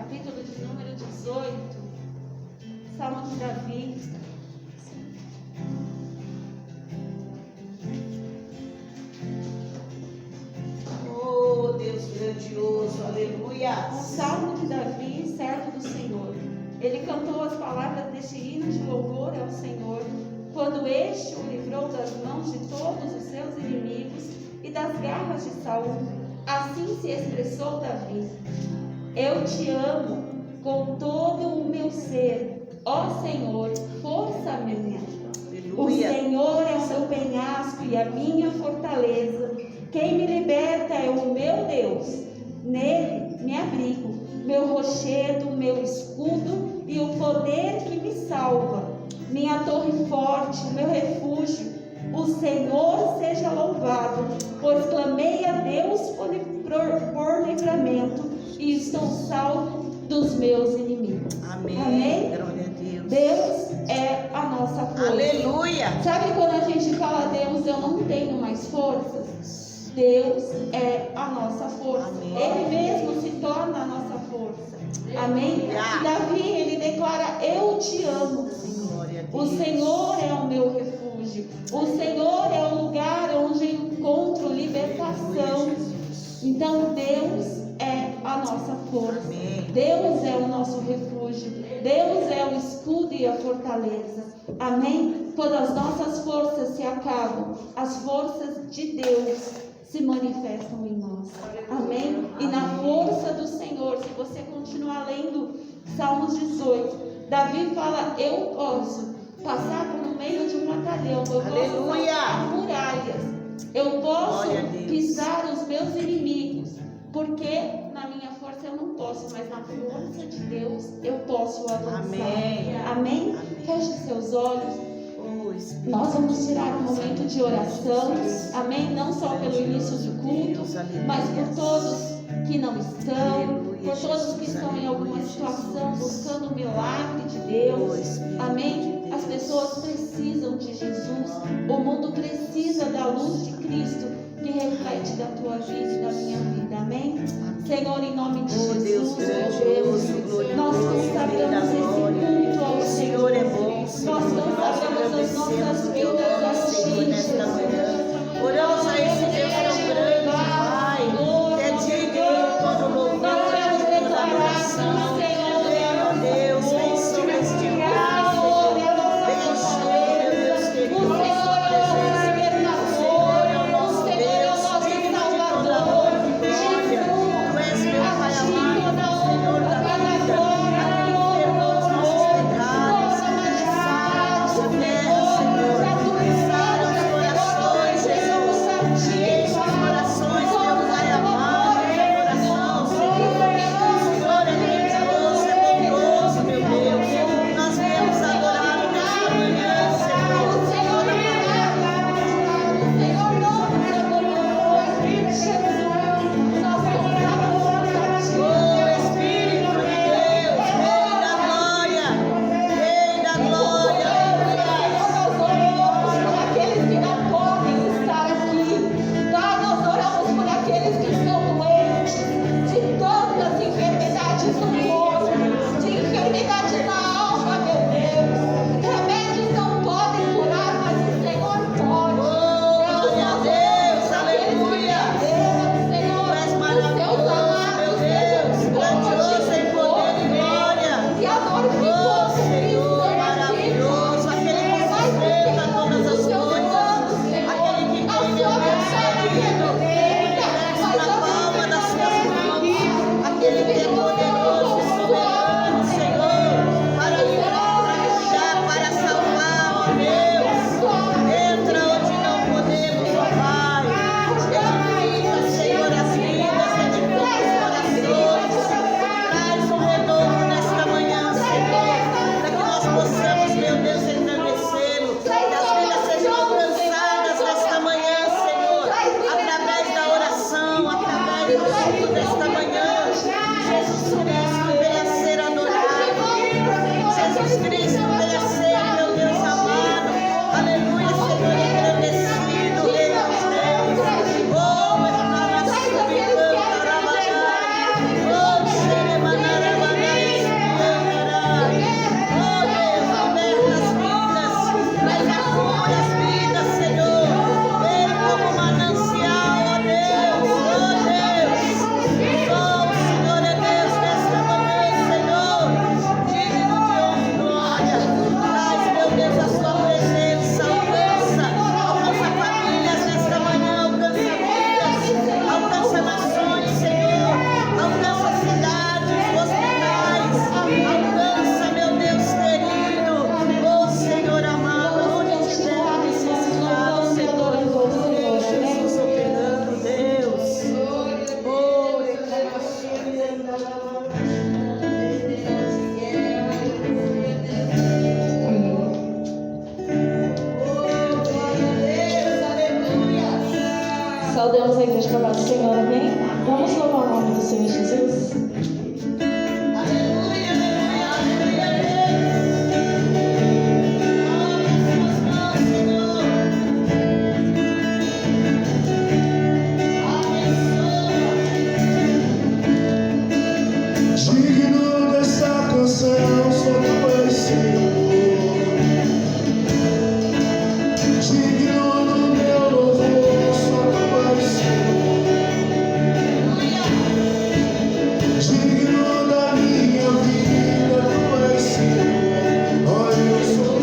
capítulo de número 18, Salmo de Davi. Oh, Deus grandioso, aleluia. O Salmo de Davi, servo do Senhor. Ele cantou as palavras deste hino de louvor ao Senhor, quando este o livrou das mãos de todos os seus inimigos e das garras de Saul. Assim se expressou Davi: eu te amo com todo o meu ser, ó Senhor, força minha. O Senhor é o meu penhasco e a minha fortaleza. Quem me liberta é o meu Deus. Nele me abrigo, meu rochedo, meu escudo e o poder que me salva. Minha torre forte, meu refúgio. O Senhor seja louvado, pois clamei a Deus por livramento e estou salvo dos meus inimigos. Amém. Amém? Glória a Deus. Deus é a nossa força. Aleluia. Sabe quando a gente fala, Deus, eu não tenho mais forças? Deus é a nossa força. Amém. Ele mesmo se torna a nossa força. Amém? E Davi, ele declara: eu te amo. Glória a Deus. O Senhor é o meu refúgio. O Senhor é o lugar onde encontro libertação. Então Deus é a nossa força. Amém. Deus é o nosso refúgio. Deus é o escudo e a fortaleza. Amém? Quando as nossas forças se acabam, as forças de Deus se manifestam em nós. Amém? E na força do Senhor, se você continuar lendo Salmos 18, Davi fala: eu posso passar por no meio de um batalhão, eu posso saltar muralhas, eu posso pisar os meus inimigos, porque na minha força eu não posso, mas na força de Deus eu posso avançar. Amém. Amém? Feche seus olhos. Nós vamos tirar um momento de oração, amém? Não só pelo início do culto, mas por todos que não estão, por todos que estão em alguma situação buscando o milagre de Deus, amém? As pessoas precisam de Jesus, o mundo precisa da luz de Cristo que reflete da tua vida e da minha vida, amém? Senhor, em nome de Jesus, nós consagramos esse culto ao Senhor, nós consagramos as nossas vidas a Ti, Jesus. Oramos a esse Deus tão grande, Pai, que é digno todo louvor, toda adoração. Meu Deus, vem sobre este lugar, Senhor. Vem sobre, meu Deus querido, a sua presença. O Senhor é o nosso Deus, digno de toda honra e glória. Tu és meu Pai amado, Senhor da vida, aquele que perdoa os nossos pecados, que sara a terra, Senhor, que sara os corações, Jesus. Enche os corações, meu Pai amado, de adoração, Senhor. O Senhor é grandioso, é bondoso, meu Deus. Nós viemos adorar nesta manhã, Senhor. Oh, Espírito de Deus, Rei da glória, Rei da glória, Aqueles que não podem estar aqui, Pai, nós oramos por aqueles que estão doentes, de tantas enfermidades no corpo, de enfermidade na alma, meu Deus. Remédios não podem curar, mas o Senhor pode. glória a Deus, aleluia. Senhor, Tu és os maravilhoso, teus amados meu Deus, sejam grandioso em poder e glória. e adoro que Oh, todos Senhor, maravilhoso, aquele que sustenta todas as coisas, aquele que tem, meu Deus querido, na palma das suas mãos, aquele que é poderoso Senhor Jesus. Aleluia, aleluia, aleluia. Digno dessa canção, só tu és Senhor. Digno do meu louvor, só tu és Senhor. Digno da minha vida, tu és Senhor. Olha, eu sou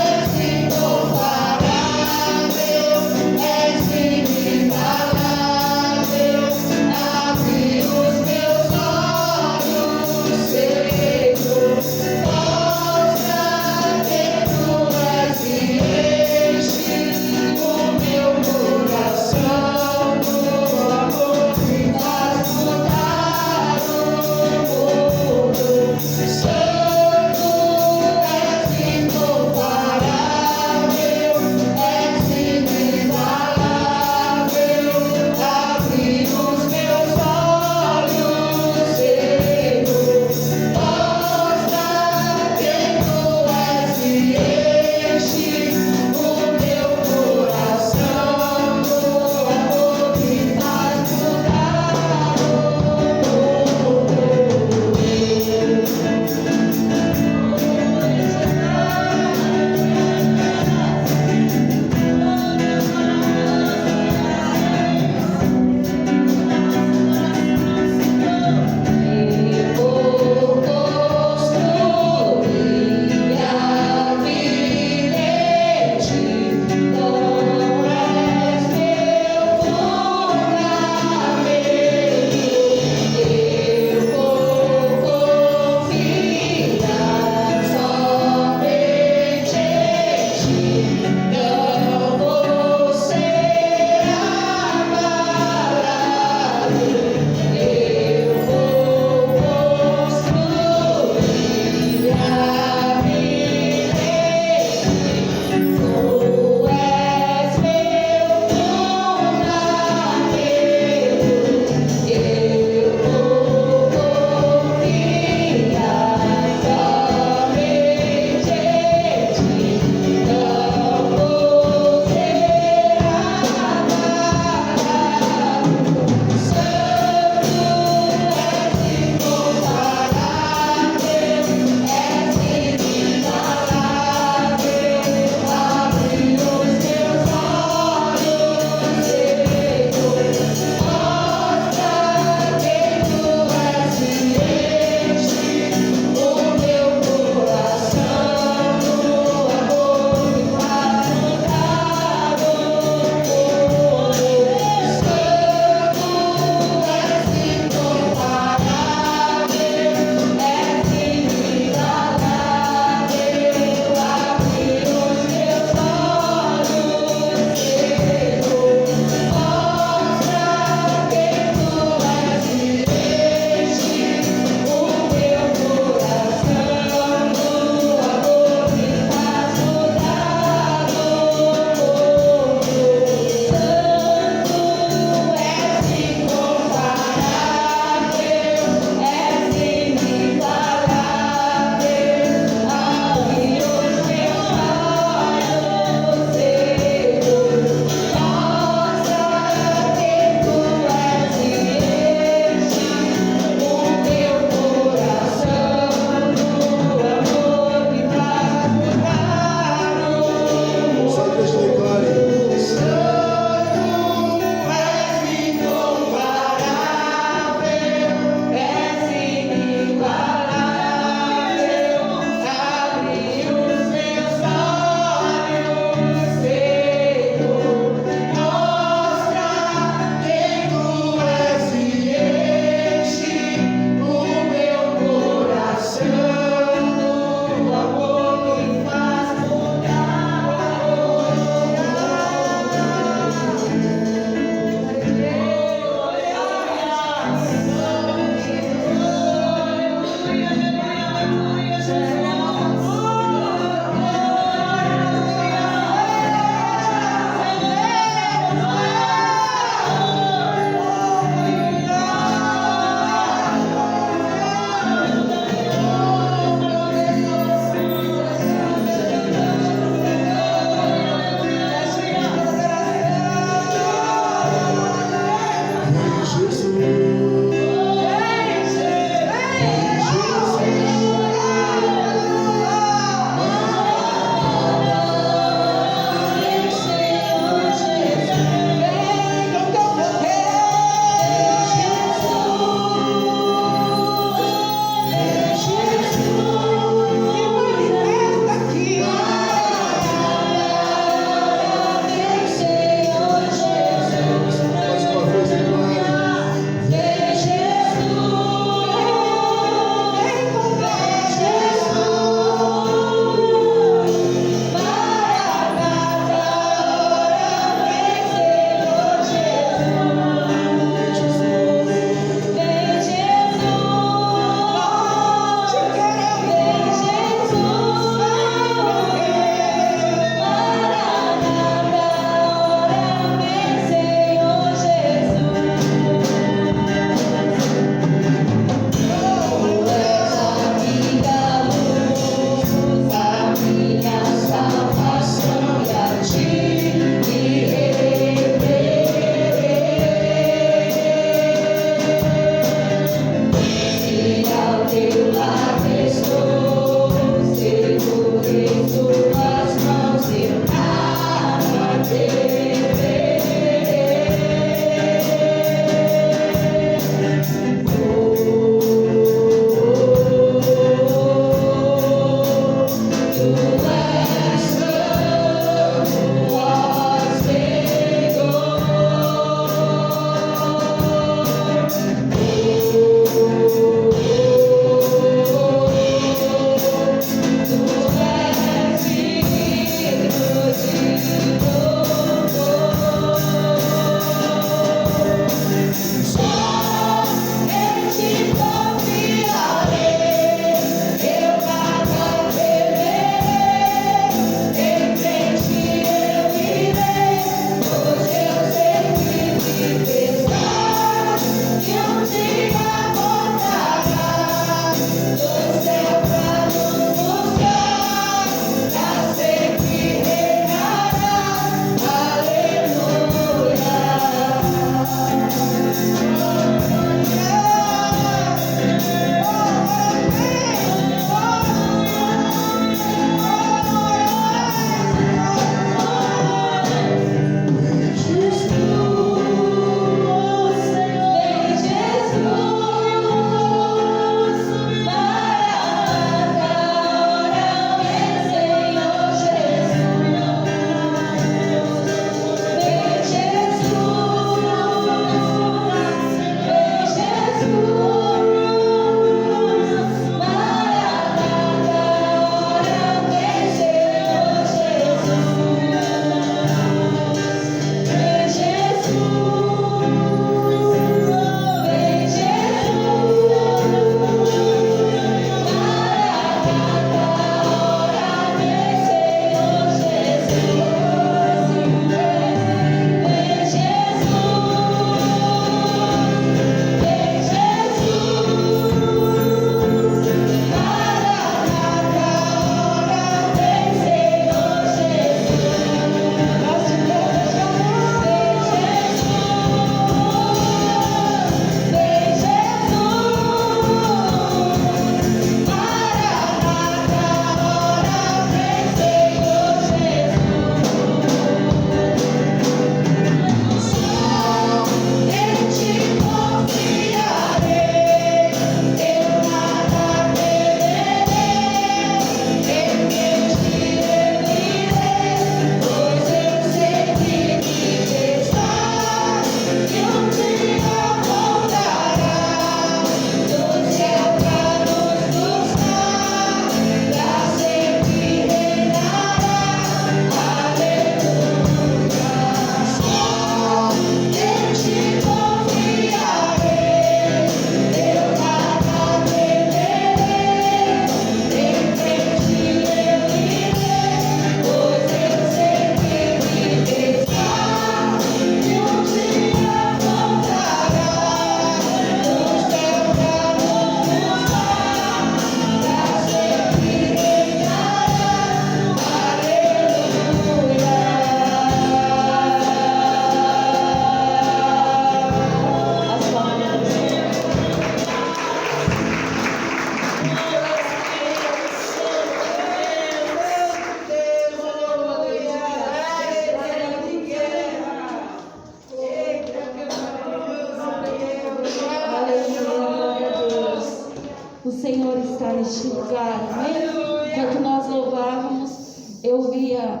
eu via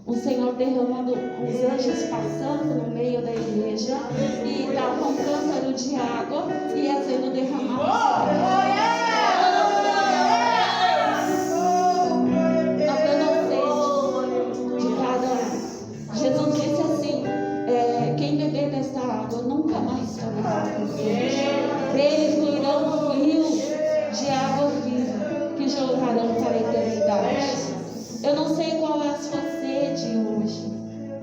o Senhor derramando os anjos passando no meio da igreja e dava um cântaro de água e ia sendo derramado. Jesus disse assim: quem beber desta água nunca mais tornará sede. Deles fluirão rios de água viva que jorrarão para a eternidade. Eu não sei qual é a sua sede hoje,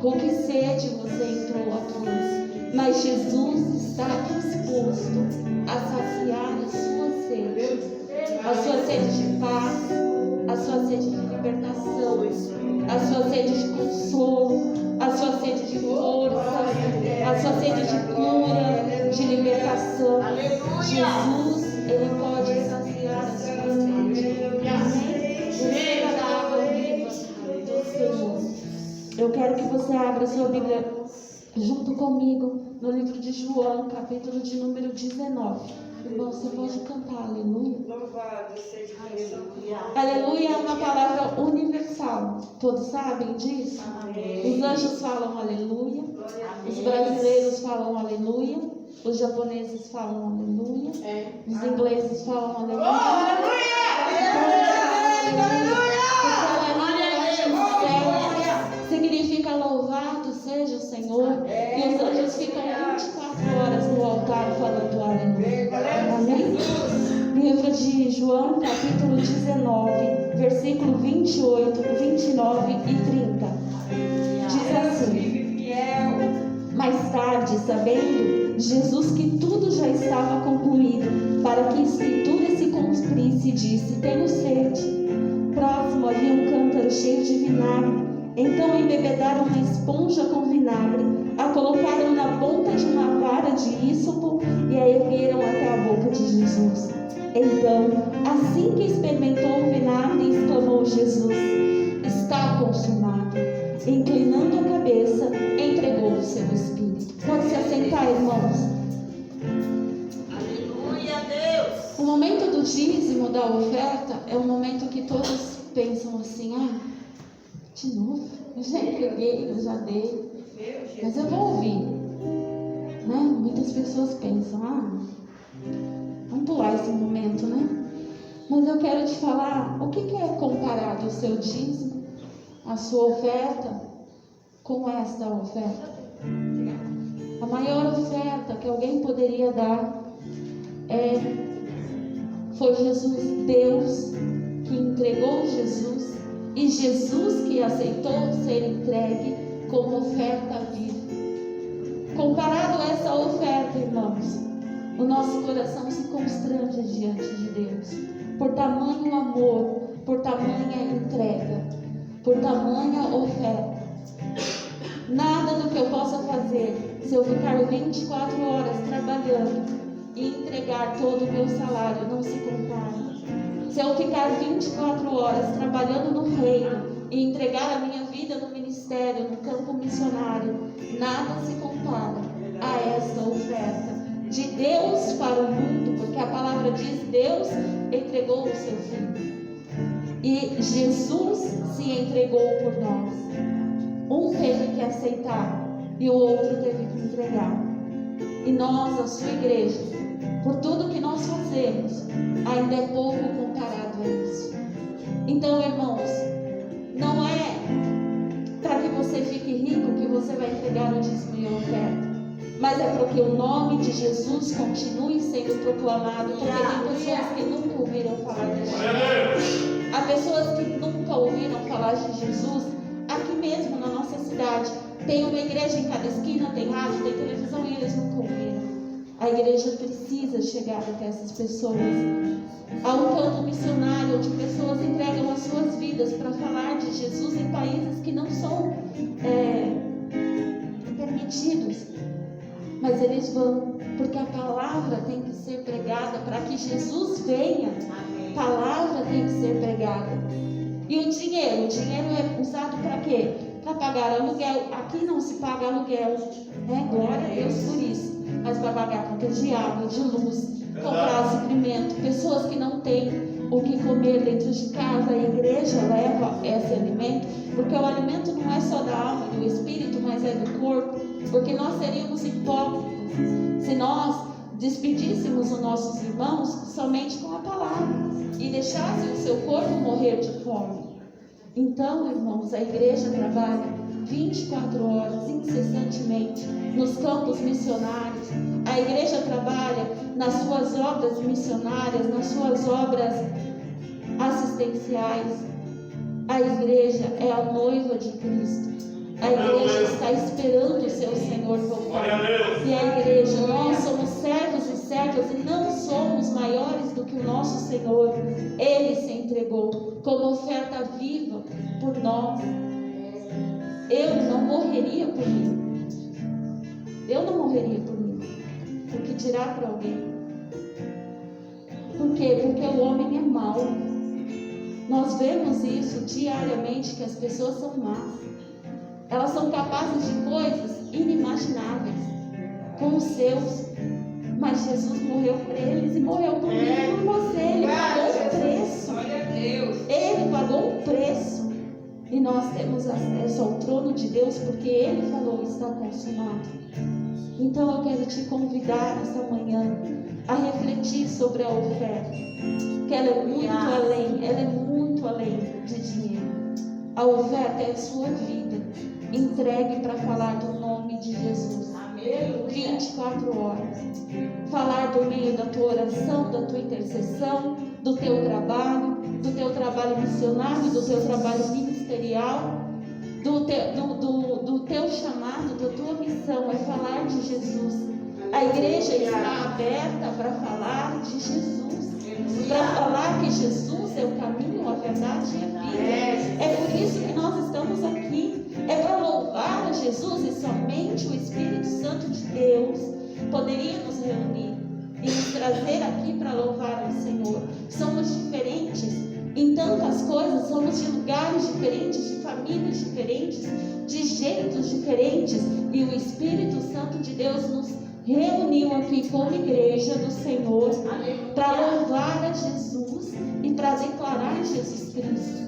com que sede você entrou aqui, mas Jesus está disposto a saciar a sua sede de paz, a sua sede de libertação, a sua sede de consolo, a sua sede de força, a sua sede de cura, de libertação. Jesus, Ele pode saciar a sua sede. Beba da água viva do Senhor. Eu quero que você abra sua Bíblia junto comigo no livro de João, capítulo de número 19. Irmão, você pode cantar aleluia. Louvado seja Deus. Aleluia é uma palavra universal. Todos sabem disso? Amém. Os anjos falam aleluia. Os brasileiros falam aleluia. Os japoneses falam aleluia. Os ingleses falam aleluia. Significa louvado seja o Senhor. E os anjos ficam 24 horas no altar falando aleluia. Amém? Livro de João, capítulo 19, versículo 28, 29 e 30. Diz assim: mais tarde, sabendo Jesus que tudo já estava concluído, para que a Escritura se cumprisse, disse: tenho sede. Próximo havia um cântaro cheio de vinagre. Então embebedaram uma esponja com vinagre, a colocaram na ponta de uma vara de ísopo e a ergueram até a boca de Jesus. Então, assim que experimentou o vinagre, exclamou Jesus: está consumado. Inclinando a cabeça, entregou o seu espírito. Pode se assentar, irmãos. Aleluia, Deus. O momento do dízimo, da oferta, é um momento que todos pensam assim: de novo, eu já entreguei, eu já dei, mas eu vou ouvir, né? Muitas pessoas pensam: vamos pular esse momento, né? Mas eu quero te falar, o que é comparado o seu dízimo, a sua oferta, com esta oferta? A maior oferta que alguém poderia dar foi Jesus, Deus que entregou Jesus, e Jesus que aceitou ser entregue como oferta viva. Comparado a essa oferta, irmãos, o nosso coração se constrange diante de Deus, por tamanho amor, por tamanha entrega, por tamanha oferta. Nada do que eu possa fazer, se eu ficar 24 horas trabalhando e entregar todo o meu salário, não se compara. Se eu ficar 24 horas trabalhando no reino e entregar a minha vida no ministério, no campo missionário, nada se compara a esta oferta de Deus para o mundo, porque a palavra diz: Deus entregou o seu Filho. E Jesus se entregou por nós. Um teve que aceitar e o outro teve que entregar. E nós, a sua igreja, por tudo que nós fazemos, ainda é pouco comparado a isso. Então, irmãos, não é para que você fique rico que você vai entregar o dízimo e a oferta, mas é para que o nome de Jesus continue sendo proclamado, porque tem pessoas que nunca ouviram falar de Jesus. Há pessoas que nunca ouviram falar de Jesus. Aqui mesmo na nossa cidade tem uma igreja em cada esquina, tem rádio, tem televisão, e eles nunca ouviram. A igreja precisa chegar até essas pessoas. Há um campo missionário onde pessoas entregam as suas vidas para falar de Jesus em países que não são permitidos. Mas eles vão, porque a palavra tem que ser pregada para que Jesus venha. A palavra tem que ser pregada. E o dinheiro é usado para quê? Para pagar aluguel. Aqui não se paga aluguel, né? Glória a Deus por isso. Mas para pagar conta de água, de luz, comprar suprimento. Pessoas que não têm o que comer dentro de casa. A igreja leva esse alimento, porque o alimento não é só da alma e do espírito, mas é do corpo, porque nós seríamos hipócritas se nós despedíssemos os nossos irmãos somente com a palavra e deixasse o seu corpo morrer de fome. Então, irmãos, a igreja trabalha 24 horas, incessantemente, nos campos missionários. A igreja trabalha nas suas obras missionárias, nas suas obras assistenciais. A igreja é a noiva de Cristo. A igreja está esperando o seu Senhor voltar. E a igreja, nós somos servos e servas e não somos maiores do que o nosso Senhor. Ele se entregou como oferta viva por nós. Eu não morreria por mim. Eu não morreria por mim. Por que tirar para alguém? Por quê? Porque o homem é mau. Nós vemos isso diariamente, que as pessoas são más. Elas são capazes de coisas inimagináveis com os seus. Mas Jesus morreu por eles e morreu por mim e por você. Ele pagou um preço. Ele pagou um preço. E nós temos acesso ao trono de Deus porque Ele falou: está consumado. Então eu quero te convidar essa manhã a refletir sobre a oferta, que ela é muito além de dinheiro. A oferta é a sua vida entregue para falar do nome de Jesus. 24 horas. Falar do meio da tua oração, da tua intercessão, do teu trabalho missionário, do teu trabalho ministerial, do teu chamado, da tua missão, é falar de Jesus. A igreja está aberta para falar de Jesus, para falar que Jesus é o caminho, a verdade e a vida. É por isso que nós estamos aqui. É para louvar a Jesus, e somente o Espírito Santo de Deus poderia nos reunir e nos trazer aqui para louvar ao Senhor. Somos diferentes em tantas coisas, somos de lugares diferentes, de famílias diferentes, de jeitos diferentes, e o Espírito Santo de Deus nos reuniu aqui como igreja do Senhor para louvar a Jesus e para declarar Jesus Cristo.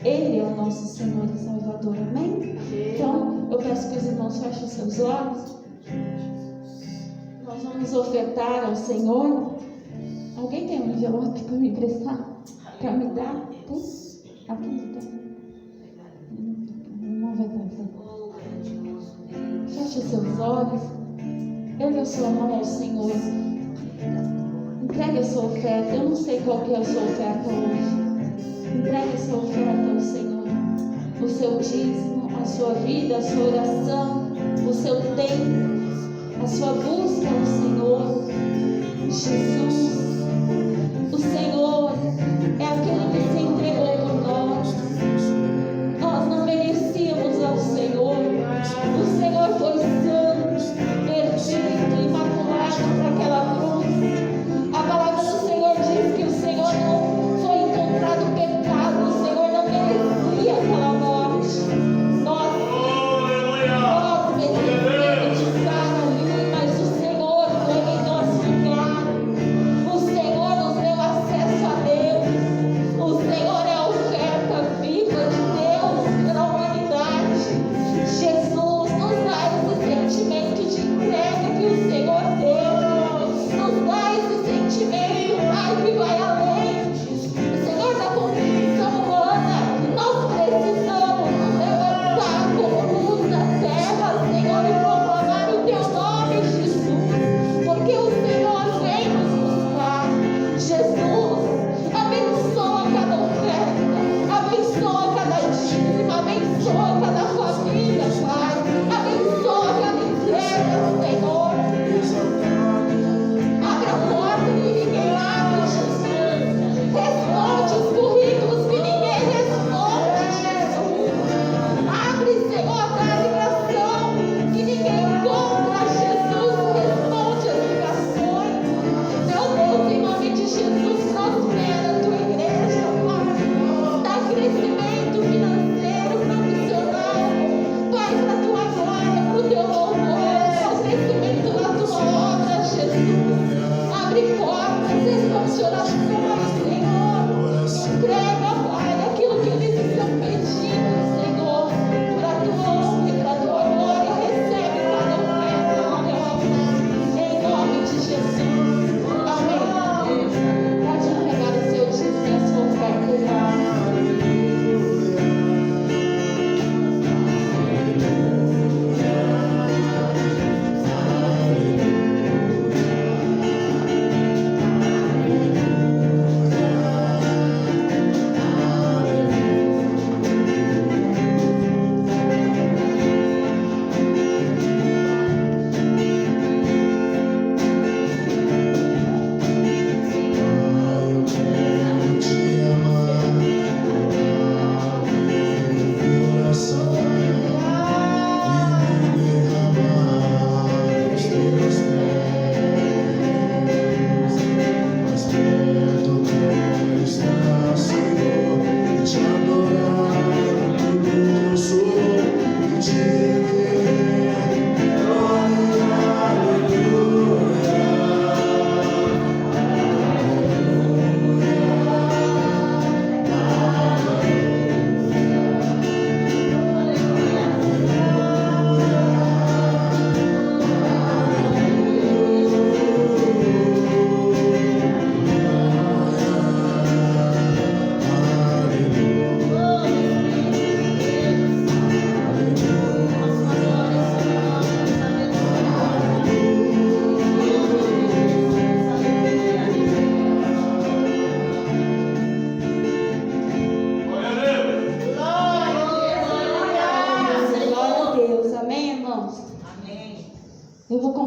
Ele é o nosso Senhor e Salvador, amém? Então, eu peço que os irmãos fechem os seus olhos. Nós vamos ofertar ao Senhor. Alguém tem um envelope para me emprestar? Para me dar? Tem? Aqui não tem. Não vai dar. Feche os seus olhos. Ergue a sua mão ao Senhor. Entregue a sua oferta. Eu não sei qual que é a sua oferta hoje. Entregue a sua oferta ao Senhor, o seu dízimo, a sua vida, a sua oração, o seu tempo, a sua busca ao Senhor. Jesus, o Senhor é aquele que se entregou por nós. Nós não merecíamos ao Senhor. O Senhor foi santo, perfeito, imaculado para aquela cruz. A palavra do Senhor diz que o Senhor não foi encontrado pecado, o Senhor não merecia aquela morte. Nós merecemos estar ali, mas o Senhor foi em nosso lugar. O Senhor nos deu acesso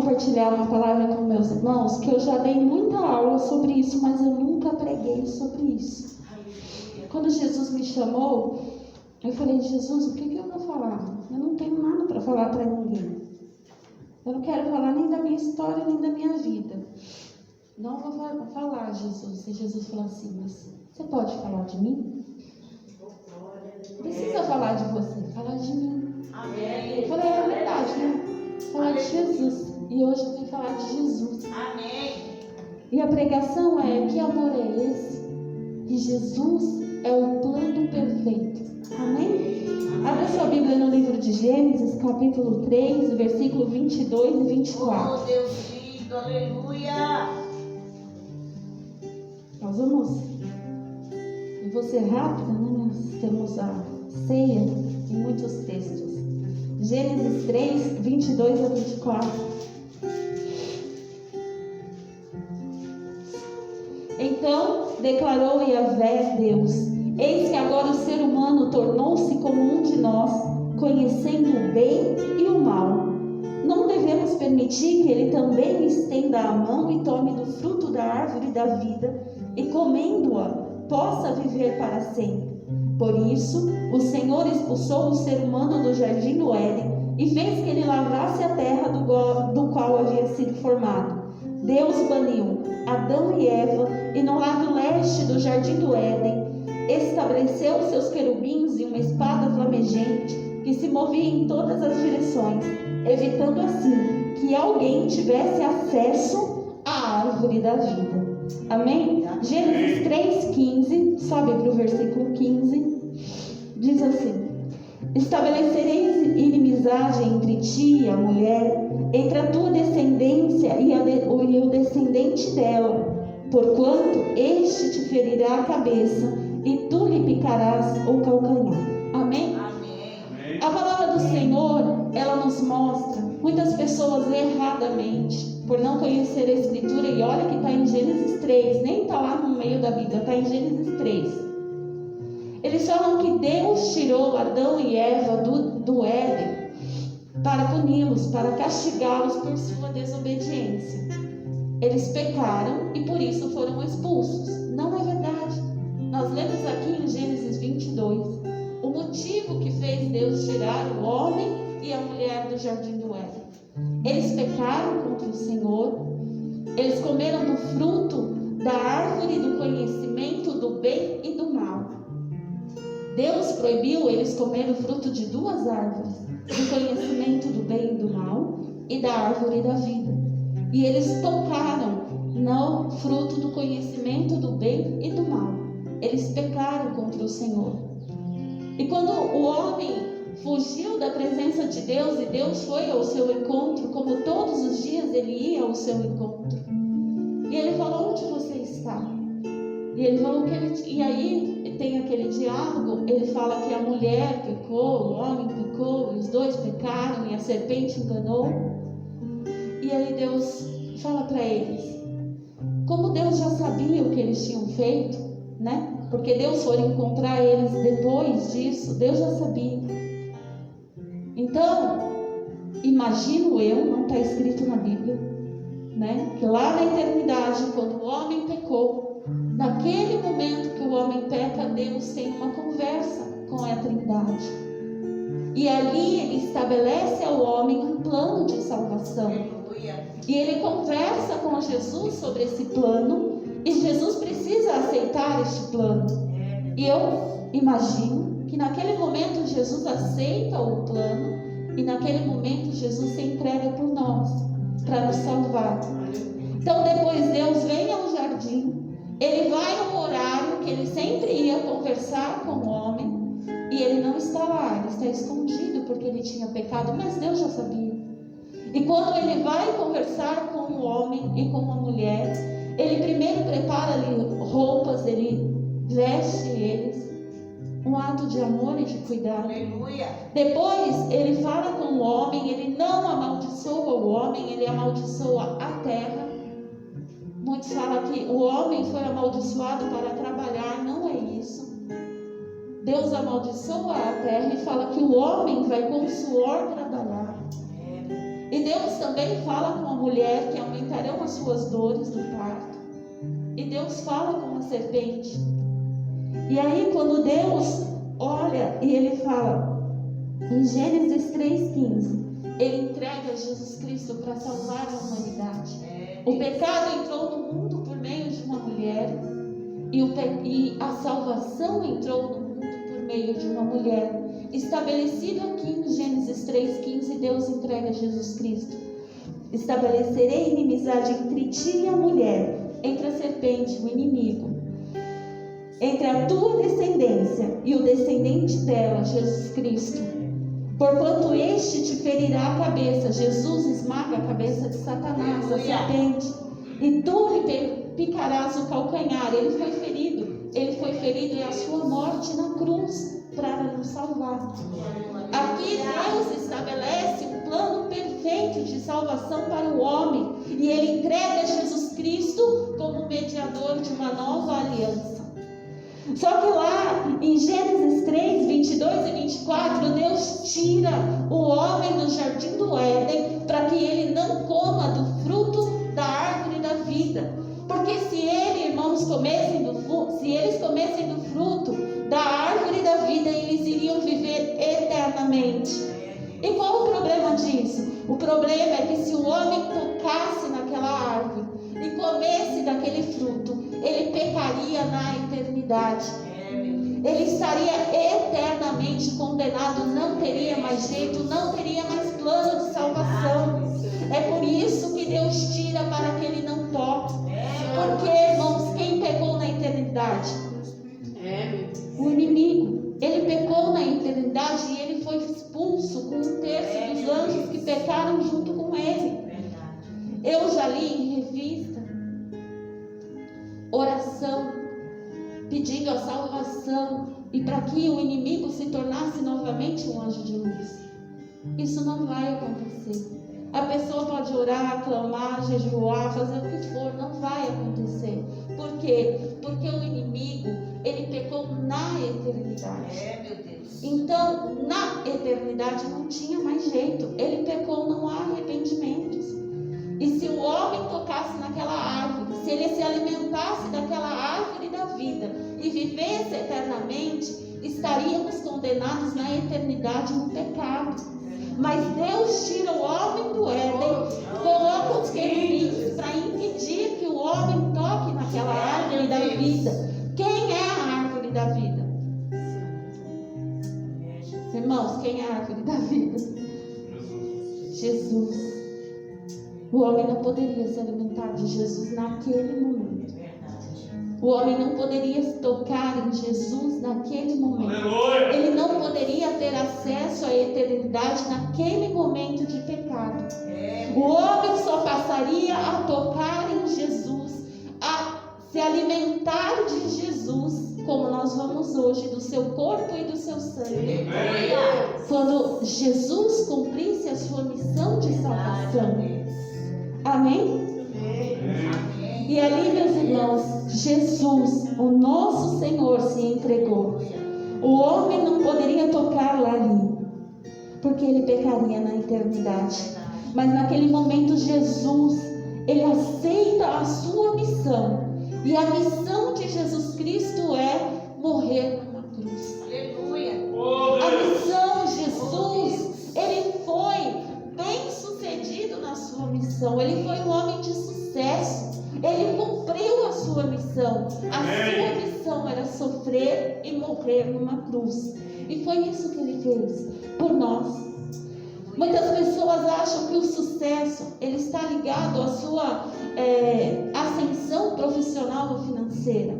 compartilhar uma palavra com meus irmãos, que eu já dei muita aula sobre isso, mas eu nunca preguei sobre isso. Quando Jesus me chamou, eu falei: Jesus, o que eu vou falar? Eu não tenho nada para falar para ninguém. Eu não quero falar nem da minha história, nem da minha vida. Não vou falar, Jesus. E Jesus falou assim: mas você pode falar de mim? Não precisa falar de você, falar de mim. Amém. Eu falei: é verdade, né? Falar de Jesus. E hoje eu vim falar de Jesus. Amém. E a pregação é: que amor é esse? Que Jesus é o plano perfeito. Amém? Abra sua Bíblia no livro de Gênesis, capítulo 3, versículo 22 e 24. Oh, Deus lindo, aleluia. Nós vamos. Eu vou ser rápida, né? Nós temos a ceia e muitos textos. Gênesis 3, 22 a 24. Então declarou Yahvé, Deus: eis que agora o ser humano tornou-se como um de nós, conhecendo o bem e o mal. Não devemos permitir que ele também estenda a mão e tome do fruto da árvore da vida, e comendo-a, possa viver para sempre. Por isso, o Senhor expulsou o ser humano do jardim do Éden e fez que ele lavrasse a terra do qual havia sido formado. Deus baniu Adão e Eva, e no lado leste do jardim do Éden estabeleceu seus querubins e uma espada flamejante que se movia em todas as direções, evitando assim que alguém tivesse acesso à árvore da vida. Amém? Gênesis 3,15, sobe para o versículo 15, diz assim: estabelecerei inimizade entre ti e a mulher, entre a tua descendência e o descendente dela, porquanto este te ferirá a cabeça e tu lhe picarás o calcanhar. Amém? Amém. A palavra do Senhor, ela nos mostra muitas pessoas erradamente, por não conhecer a Escritura, e olha que está em Gênesis 3, nem está lá no meio da Bíblia, está em Gênesis 3. Eles falam que Deus tirou Adão e Eva do Éden para puni-los, para castigá-los por sua desobediência. Eles pecaram e por isso foram expulsos. Não é verdade. Nós lemos aqui em Gênesis 22 o motivo que fez Deus tirar o homem e a mulher do jardim do Éden. Eles pecaram contra o Senhor, eles comeram do fruto da árvore do conhecimento do bem e do mal. Deus proibiu eles comer o fruto de duas árvores, do conhecimento do bem e do mal e da árvore da vida. E eles tocaram no fruto do conhecimento do bem e do mal. Eles pecaram contra o Senhor. E quando o homem fugiu da presença de Deus e Deus foi ao seu encontro, como todos os dias ele ia ao seu encontro, e ele falou: onde você está? E ele falou que ele... E aí tem aquele diálogo, ele fala que a mulher pecou, o homem pecou, os dois pecaram e a serpente enganou. E aí Deus fala para eles, como Deus já sabia o que eles tinham feito, né? Porque Deus foi encontrar eles depois disso, Deus já sabia. Então, imagino eu, não está escrito na Bíblia, né? Que lá na eternidade, quando o homem pecou, naquele momento que o homem peca, Deus tem uma conversa com a Trindade. E ali ele estabelece ao homem um plano de salvação. Aleluia. E ele conversa com Jesus sobre esse plano. E Jesus precisa aceitar este plano. E eu imagino que naquele momento Jesus aceita o plano. E naquele momento Jesus se entrega por nós, para nos salvar. Então depois Deus vem ao jardim. Ele vai no horário que ele sempre ia conversar com o homem. E ele não está lá, ele está escondido porque ele tinha pecado, mas Deus já sabia. E quando ele vai conversar com o homem e com a mulher, ele primeiro prepara ali roupas, ele veste eles, um ato de amor e de cuidado. Aleluia. Depois ele fala com o homem, ele não amaldiçoa o homem, ele amaldiçoa a terra. Muitos falam que o homem foi amaldiçoado para trabalhar, não é isso. Deus amaldiçoa a terra e fala que o homem vai com suor trabalhar. E Deus também fala com a mulher que aumentarão as suas dores do parto. E Deus fala com a serpente. E aí quando Deus olha e ele fala, em Gênesis 3,15, ele entrega Jesus Cristo para salvar a humanidade. O pecado entrou no mundo por meio de uma mulher, e a salvação entrou no mundo por meio de uma mulher. Estabelecido aqui em Gênesis 3,15, Deus entrega Jesus Cristo. Estabelecerei inimizade entre ti e a mulher, entre a serpente, o inimigo, entre a tua descendência e o descendente dela, Jesus Cristo. Porquanto este te ferirá a cabeça. Jesus esmaga a cabeça de Satanás, a serpente, e tu lhe picarás o calcanhar. Ele foi ferido e a sua morte na cruz para nos salvar. Aqui Deus estabelece um plano perfeito de salvação para o homem, e ele entrega Jesus Cristo como mediador de uma nova aliança. Só que lá em Gênesis 3, 22 e 24, Deus tira o homem do jardim do Éden para que ele não coma do fruto da árvore da vida. Porque se eles comessem do fruto da árvore da vida, eles iriam viver eternamente. E qual o problema disso? O problema é que se o homem tocasse naquela árvore e comesse daquele fruto, ele pecaria na eternidade. Ele estaria eternamente condenado, não teria mais jeito, não teria mais plano de salvação. É por isso que Deus tira para que ele não toque. Porque, irmãos, quem pecou na eternidade? O inimigo. Ele pecou na eternidade e ele foi expulso com 1/3 dos anjos que pecaram junto com ele. Eu já li em revista oração pedindo a salvação e para que o inimigo se tornasse novamente um anjo de luz. Isso não vai acontecer. A pessoa pode orar, clamar, jejuar, fazer o que for, não vai acontecer. Por quê? Porque o inimigo, ele pecou na eternidade. Meu Deus. Então, na eternidade não tinha mais jeito. Ele pecou, não há arrependimentos. E se o homem tocasse naquela árvore, se ele se alimentasse daquela árvore da vida e vivesse eternamente, estaríamos condenados na eternidade no pecado. Mas Deus tira o homem do Éden, coloca os querubins para impedir que o homem toque naquela árvore da vida. Quem é a árvore da vida? Irmãos, quem é a árvore da vida? Jesus. O homem não poderia se alimentar de Jesus naquele momento. O homem não poderia tocar em Jesus naquele momento. Aleluia. Ele não poderia ter acesso à eternidade naquele momento de pecado. O homem só passaria a tocar em Jesus, a se alimentar de Jesus, como nós vamos hoje, do seu corpo e do seu sangue. Quando Jesus cumprisse a sua missão de salvação. Amém? E ali, meus irmãos, Jesus, o nosso Senhor, se entregou. O homem não poderia tocar lá ali, porque ele pecaria na eternidade. Mas naquele momento Jesus, ele aceita a sua missão. E a missão de Jesus Cristo é morrer numa cruz. A missão de Jesus, ele foi bem sucedido na sua missão. Ele foi um homem de sucesso. Ele cumpriu a sua missão. A sua missão era sofrer e morrer numa cruz. E foi isso que ele fez por nós. Muitas pessoas acham que o sucesso ele está ligado à sua ascensão profissional ou financeira.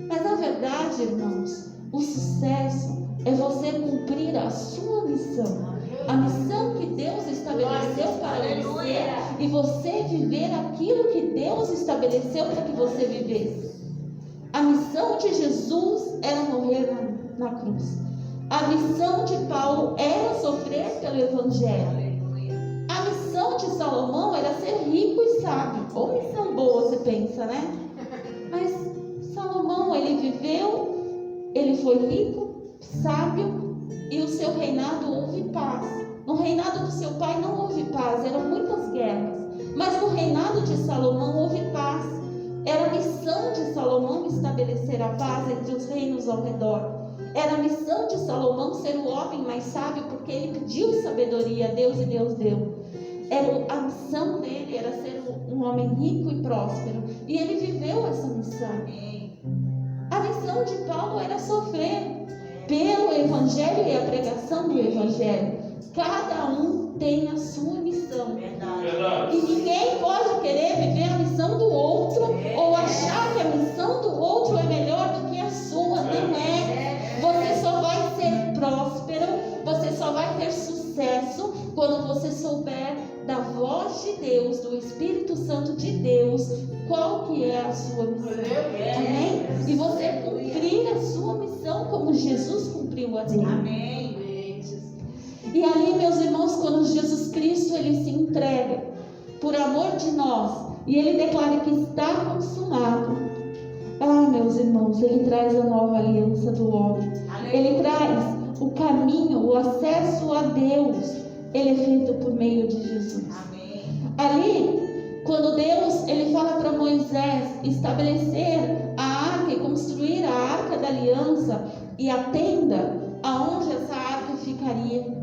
Mas na verdade, irmãos, o sucesso é você cumprir a sua missão. A missão que Deus estabeleceu para você, e você viver aquilo que Deus estabeleceu para que você vivesse. A missão de Jesus era morrer na cruz. A missão de Paulo era sofrer pelo Evangelho. A missão de Salomão era ser rico e sábio. Ou missão boa, você pensa, né? Mas Salomão, ele viveu, ele foi rico, sábio, e o seu reinado houve paz. No reinado do seu pai não houve paz, eram muitas guerras. Mas no reinado de Salomão houve paz. Era a missão de Salomão estabelecer a paz entre os reinos ao redor. Era a missão de Salomão ser o homem mais sábio, porque ele pediu sabedoria a Deus e Deus deu. A missão dele era ser um homem rico e próspero. E ele viveu essa missão. A missão de Paulo era sofrer pelo Evangelho e a pregação do Evangelho. Cada um tem a sua missão. Verdade. E ninguém pode querer viver a missão do outro ou achar que a missão do outro é melhor do que a sua. Não é. Você só vai ser próspero, você só vai ter sucesso quando você souber da voz de Deus, do Espírito Santo de Deus, qual que é a sua missão. Amém? E você cumprir a sua missão como Jesus cumpriu a dele. Amém. E ali, meus irmãos, quando Jesus Cristo ele se entrega por amor de nós e ele declara que está consumado, meus irmãos, ele traz a nova aliança do homem. Ele traz o caminho, o acesso a Deus. Ele é feito por meio de Jesus. Amém. Ali, quando Deus ele fala para Moisés estabelecer a arca e construir a arca da aliança e a tenda aonde essa arca ficaria,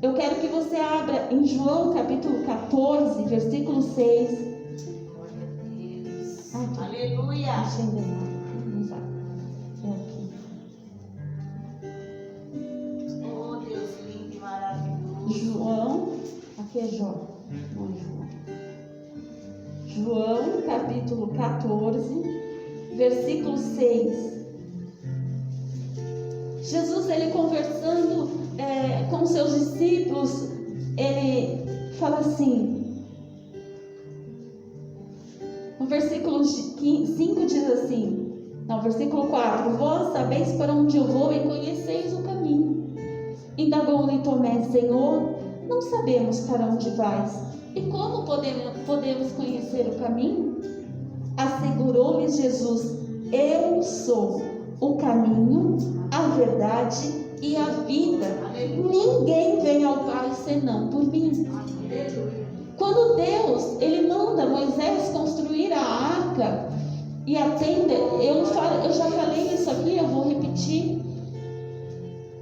eu quero que você abra em João capítulo 14, versículo 6. Aleluia. Deixa eu enganar. É aqui. Oh, Deus lindo e maravilhoso. João, aqui é Jó, não é João. João capítulo 14, versículo 6. Jesus, ele conversando com seus discípulos, ele fala assim, no versículo 5 diz assim, versículo 4, vós sabeis para onde eu vou e conheceis o caminho. Indagou-lhe Tomé, Senhor, não sabemos para onde vais, e como podemos conhecer o caminho? Assegurou-lhe Jesus, eu sou o caminho, a verdade e a vida. Ninguém vem ao Pai senão por mim. Quando Deus ele manda Moisés construir a arca e a tenda, eu já falei isso aqui, eu vou repetir.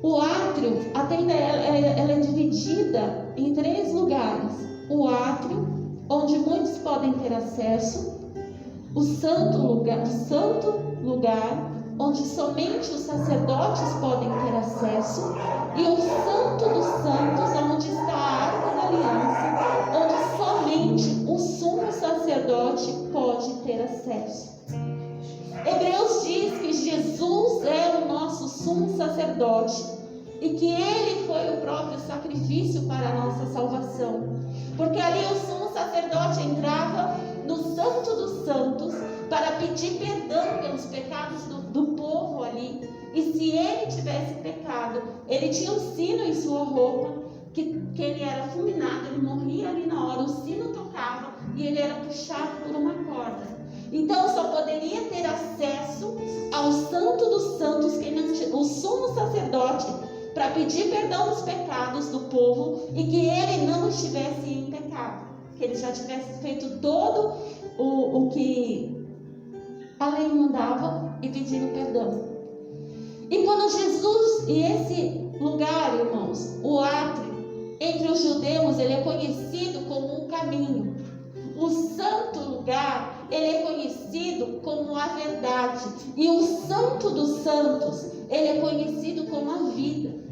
O átrio, a tenda ela é dividida em 3 lugares. O átrio, onde muitos podem ter acesso, o santo lugar, onde somente os sacerdotes podem ter acesso, e o santo dos santos, onde está a arca da aliança, onde somente o sumo sacerdote pode ter acesso. Hebreus diz que Jesus é o nosso sumo sacerdote e que ele foi o próprio sacrifício para a nossa salvação, porque ali o sumo sacerdote entrava no santo dos santos para pedir perdão pelos pecados do povo ali. E se ele tivesse pecado, ele tinha um sino em sua roupa, que ele era fulminado, ele morria ali na hora, o sino tocava e ele era puxado por uma corda. Então só poderia ter acesso ao santo dos santos o sumo sacerdote, para pedir perdão dos pecados do povo e que ele não estivesse em pecado, que ele já tivesse feito todo o que a lei mandava e pedindo perdão. E quando Jesus, e esse lugar, irmãos, o átrio, entre os judeus, ele é conhecido como o caminho. O santo lugar, ele é conhecido como a verdade. E o santo dos santos, ele é conhecido como a vida.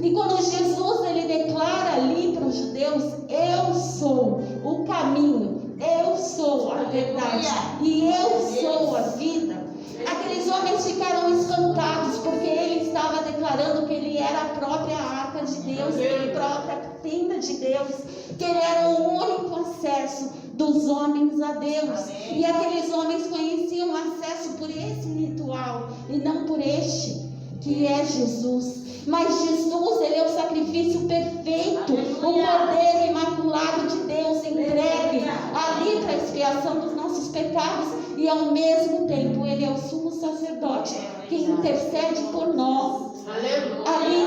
E quando Jesus, ele declara ali para os judeus, eu sou o caminho, eu sou a verdade e eu sou a vida, aqueles homens ficaram espantados, porque ele estava declarando que ele era a própria arca de Deus, a própria tenda de Deus, que ele era o único acesso dos homens a Deus. Amém. E aqueles homens conheciam acesso por esse ritual e não por este, que é Jesus. Mas Jesus, ele é o sacrifício perfeito, aleluia, o Cordeiro imaculado de Deus, entregue ali para a expiação dos nossos pecados, e ao mesmo tempo ele é o sumo sacerdote que intercede por nós. Aleluia. Ali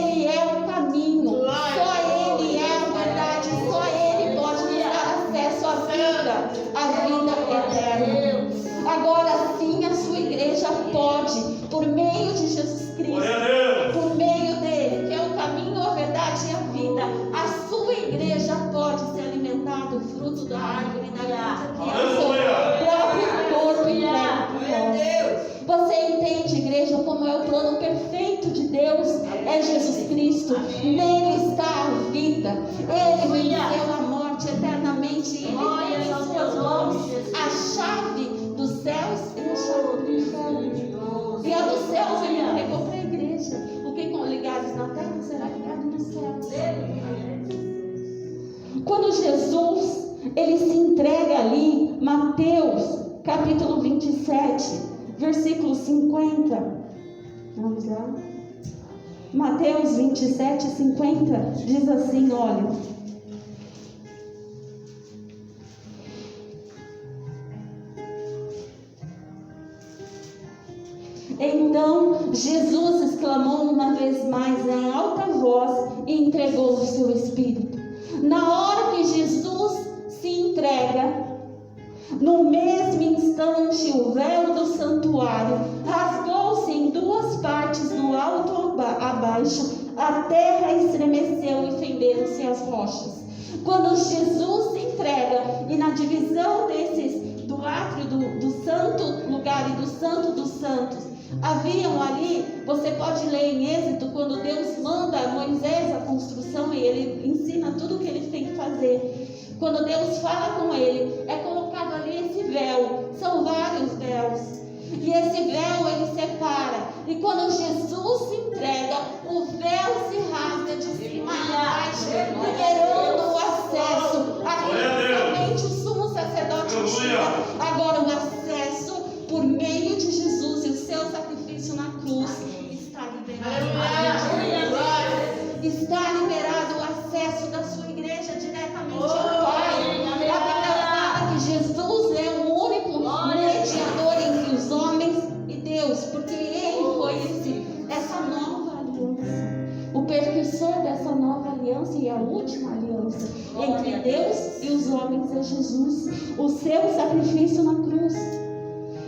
ele é o caminho, só ele o plano perfeito de Deus é Jesus Cristo. Nele está a vida. Ele venceu a morte eternamente. Ele tem em suas mãos a chave dos céus e a chave do inferno. E a dos céus ele entregou para a igreja. O que ligados na terra será ligado nos céus. Quando Jesus ele se entrega ali, Mateus capítulo 27, versículo 50. Vamos lá. Mateus 27, 50 diz assim: olha. Então Jesus exclamou uma vez mais em alta voz e entregou o seu espírito. Na hora que Jesus se entrega, no mesmo instante o véu do santuário rasgou-se em duas partes, do alto abaixo. A terra estremeceu e fenderam-se as rochas. Quando Jesus se entrega, e na divisão do átrio do santo lugar e do santo dos santos, haviam ali, você pode ler em Êxodo, quando Deus manda a Moisés a construção e ele ensina tudo o que ele tem que fazer. Quando Deus fala com ele, é colocado ali esse véu. São vários véus. E esse véu ele separa. E quando Jesus se entrega, o véu se rasga de cima a baixo, liberando o acesso. Aqui somente o sumo sacerdote tinha. Agora o acesso por meio de Jesus e o seu sacrifício na cruz está liberado. Está liberado o acesso da sua igreja diretamente ao Pai. A Bíblia fala que Jesus é o único mediador entre os homens e Deus, porque Ele foi essa nova aliança, o precursor dessa nova aliança e a última aliança entre Deus e os homens é Jesus, o seu sacrifício na cruz.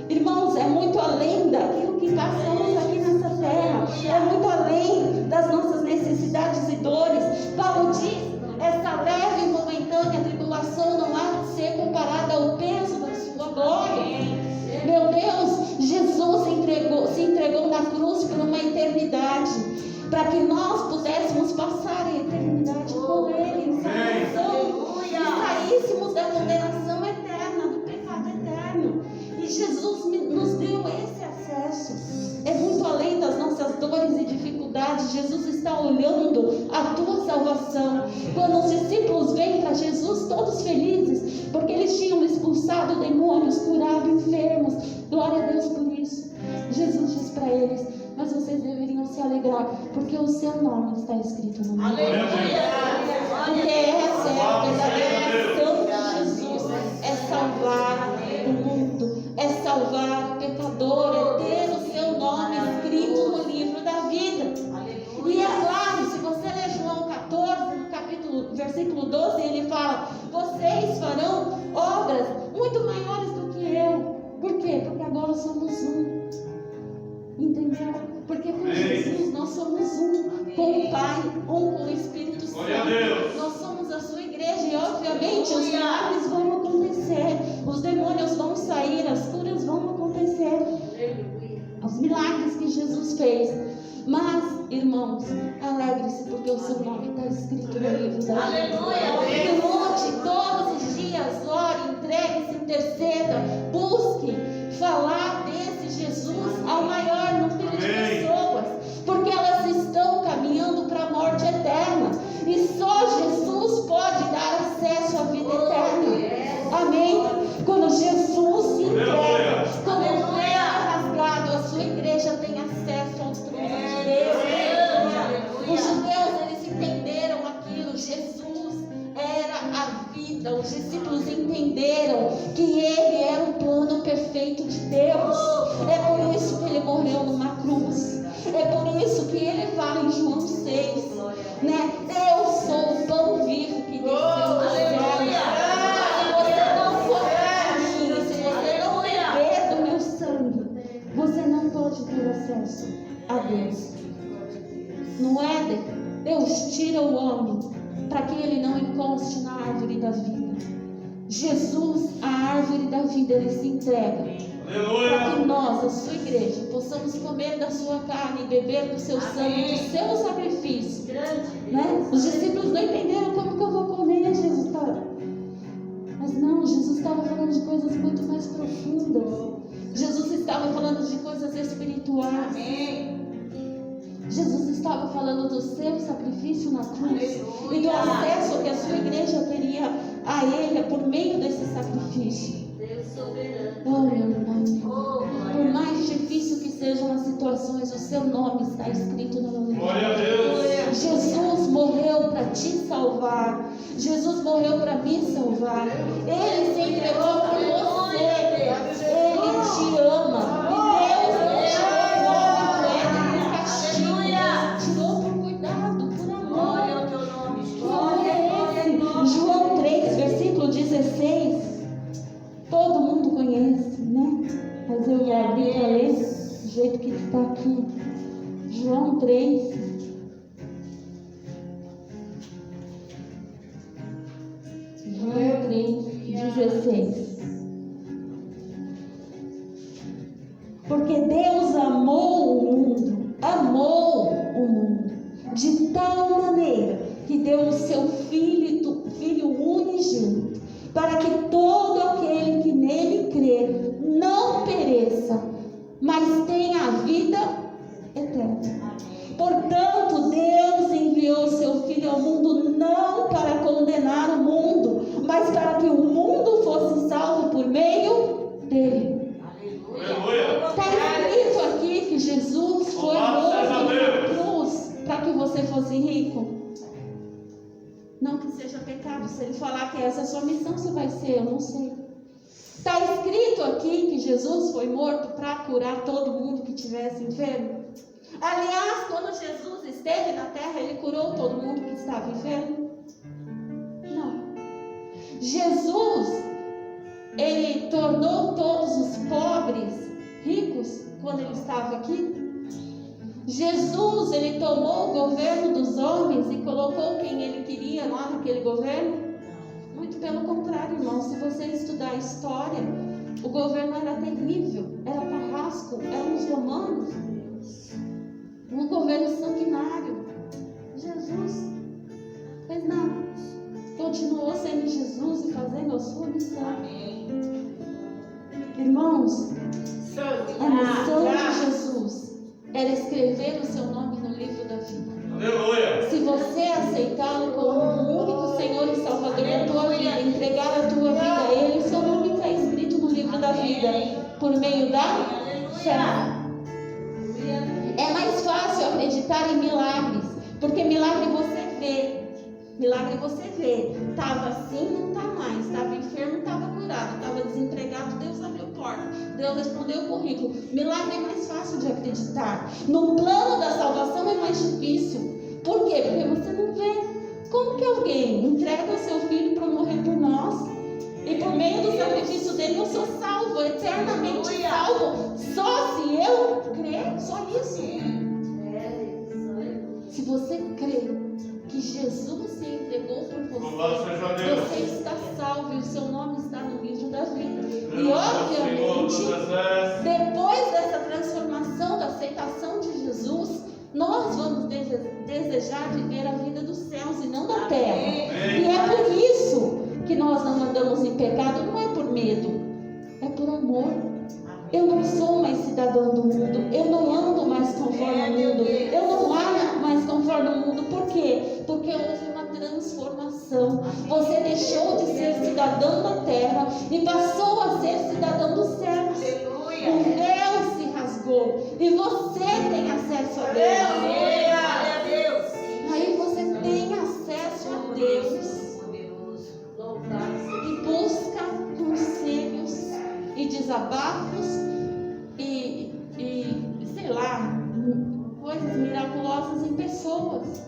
Irmãos, é muito além daquilo que passamos aqui nessa terra, é muito além das nossas necessidades e dores. Paulo diz: essa leve e momentânea tribulação não há de ser comparada ao peso da sua glória. Meu Deus, Jesus se entregou na cruz por uma eternidade, para que nós pudéssemos passar a eternidade com Ele em salvação, e saíssemos da condenação eterna, do pecado eterno. E Jesus nos deu esse acesso. É muito além das nossas dores e dificuldades. Jesus está olhando a tua salvação. Quando os discípulos vêm para Jesus todos felizes, porque eles tinham expulsado demônios, curado enfermos, glória a Deus por isso, Jesus diz para eles: mas vocês deveriam se alegrar, porque o seu nome está escrito no livro. Porque essa é a verdadeira missão de Jesus: é salvar o mundo, é salvar o pecador, é ter o seu nome escrito no livro da vida. E é claro, se você ler João 14, no capítulo, versículo 12, ele fala: vocês farão obras muito maiores do que eu. Por quê? Porque agora somos um. Entendeu? Porque com Jesus nós somos um com o Pai, um com o Espírito Santo. Nós somos a sua igreja e obviamente os milagres vão acontecer, os demônios vão sair, as curas vão acontecer, os milagres que Jesus fez. Mas, irmãos, alegre-se, porque o seu nome está escrito no livro da vida. Lute todos os dias, ore, entregue-se, interceda, busque falar desse Jesus ao maior número de pessoas, porque elas estão caminhando para a morte eterna, e só Jesus pode dar acesso à vida eterna. Amém? Quando Jesus se entrega, quando o véu é rasgado, a sua igreja tem acesso ao trono de Deus. Os judeus, eles entenderam aquilo. Jesus era a vida. Os discípulos entenderam que Ele era o plano perfeito de Deus. É por isso que Ele morreu numa cruz. É por isso que Ele fala em João 6, né? Eu sou o pão vivo que desceu do céu. Você não pode ter acesso a Deus. No Éden, Deus tira o homem para que ele não encoste na árvore da vida. Jesus, a árvore da vida, ele se entrega para que nós, a sua igreja, possamos comer da sua carne e beber do seu sangue, do seu sacrifício. Né? Os discípulos não entenderam como que eu vou comer, Jesus. Mas não, Jesus estava falando de coisas muito mais profundas. Jesus estava falando de coisas espirituais. Jesus estava falando do seu sacrifício na cruz e do acesso que a sua igreja teria a Ele por meio desse sacrifício. Oh, meu irmão, por mais difícil que sejam as situações, o seu nome está escrito no livro. Glória a Deus. Jesus morreu para te salvar. Jesus morreu para me salvar. Ele se entregou por você. Ele te ama. E Deus não tirou por cuidado, por amor. João 3, versículo 16. Todo mundo conhece, né? Mas eu vou abrir para ler do jeito que está aqui. João 3. João 3, 16. Porque Deus amou o mundo de tal maneira que deu o seu Filho unigênito, para que todo aquele que nele crê não pereça, mas tenha a vida eterna. Portanto, Deus enviou seu Filho ao mundo não para condenar o mundo, mas para que o mundo fosse salvo por meio dele. Está escrito aqui que Jesus foi morto na cruz para que você fosse rico. Não que seja pecado. Se ele falar que essa é a sua missão, você vai ser, eu não sei. Está escrito aqui que Jesus foi morto para curar todo mundo que estivesse enfermo. Aliás, quando Jesus esteve na terra, ele curou todo mundo que estava enfermo? Não. Jesus, ele tornou todos os pobres ricos quando ele estava aqui? Jesus, ele tomou o governo dos homens e colocou quem ele queria lá naquele governo? Muito pelo contrário, irmão. Se você estudar a história, o governo era terrível, era carrasco, eram os romanos. Um governo sanguinário. Jesus fez nada. Continuou sendo Jesus e fazendo a sua missão. Irmãos, a missão de Jesus era escrever o seu nome no livro da vida. Aleluia. Se você aceitá-lo como o único Senhor e Salvador da tua vida, entregar a tua vida a Ele, seu nome está escrito no livro da vida, por meio da fé. É mais fácil acreditar em milagres, porque milagre você vê. Milagre você vê. Estava assim, não está mais. Estava enfermo, estava curado. Estava desempregado, Deus abriu porta. Deus respondeu o currículo. Milagre é mais fácil de acreditar. No plano da salvação é mais difícil. Por quê? Porque você não vê. Como que alguém entrega o seu filho para morrer por nós? E por meio do sacrifício dele eu sou salvo, eternamente salvo. Só se eu crer, só isso. Se você crê que Jesus se entregou por você, você está salvo e o seu nome está no livro da vida. E obviamente, depois dessa transformação, da aceitação de Jesus, nós vamos desejar viver a vida dos céus e não da terra. E é por isso que nós não andamos em pecado, não é por medo, é por amor. Eu não sou mais cidadão do mundo, eu não ando mais conforme o mundo, eu não ando mais conforme o mundo. Por quê? Porque houve uma transformação. Você deixou de ser cidadão da terra e passou a ser cidadão dos céus. O véu se rasgou e você tem acesso a Deus. Aí você tem acesso a Deus e busca conselhos e desabafos e sei lá, coisas miraculosas em pessoas.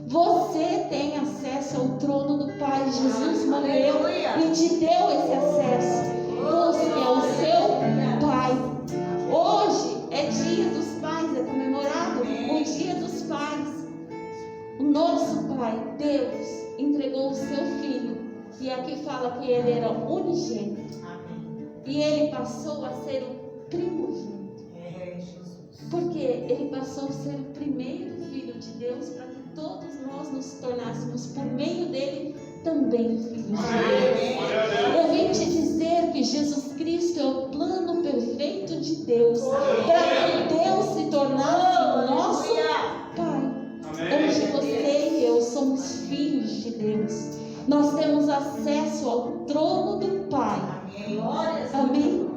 Você tem acesso ao trono do Pai. Jesus morreu e te deu esse acesso. Busque ao seu Pai. Hoje é dia dos pais, é comemorado o dia dos pais. O nosso Pai, Deus, entregou o seu Filho. E aqui fala que ele era unigênito. E ele passou a ser o primogênito. Porque ele passou a ser o primeiro filho de Deus para que todos nós nos tornássemos, por meio dele, também filhos de Deus. Eu vim te dizer que Jesus Cristo é o plano perfeito de Deus para que Deus se tornasse o nosso Pai. Hoje você e eu somos filhos de Deus. Nós temos acesso ao trono do Pai. Amém?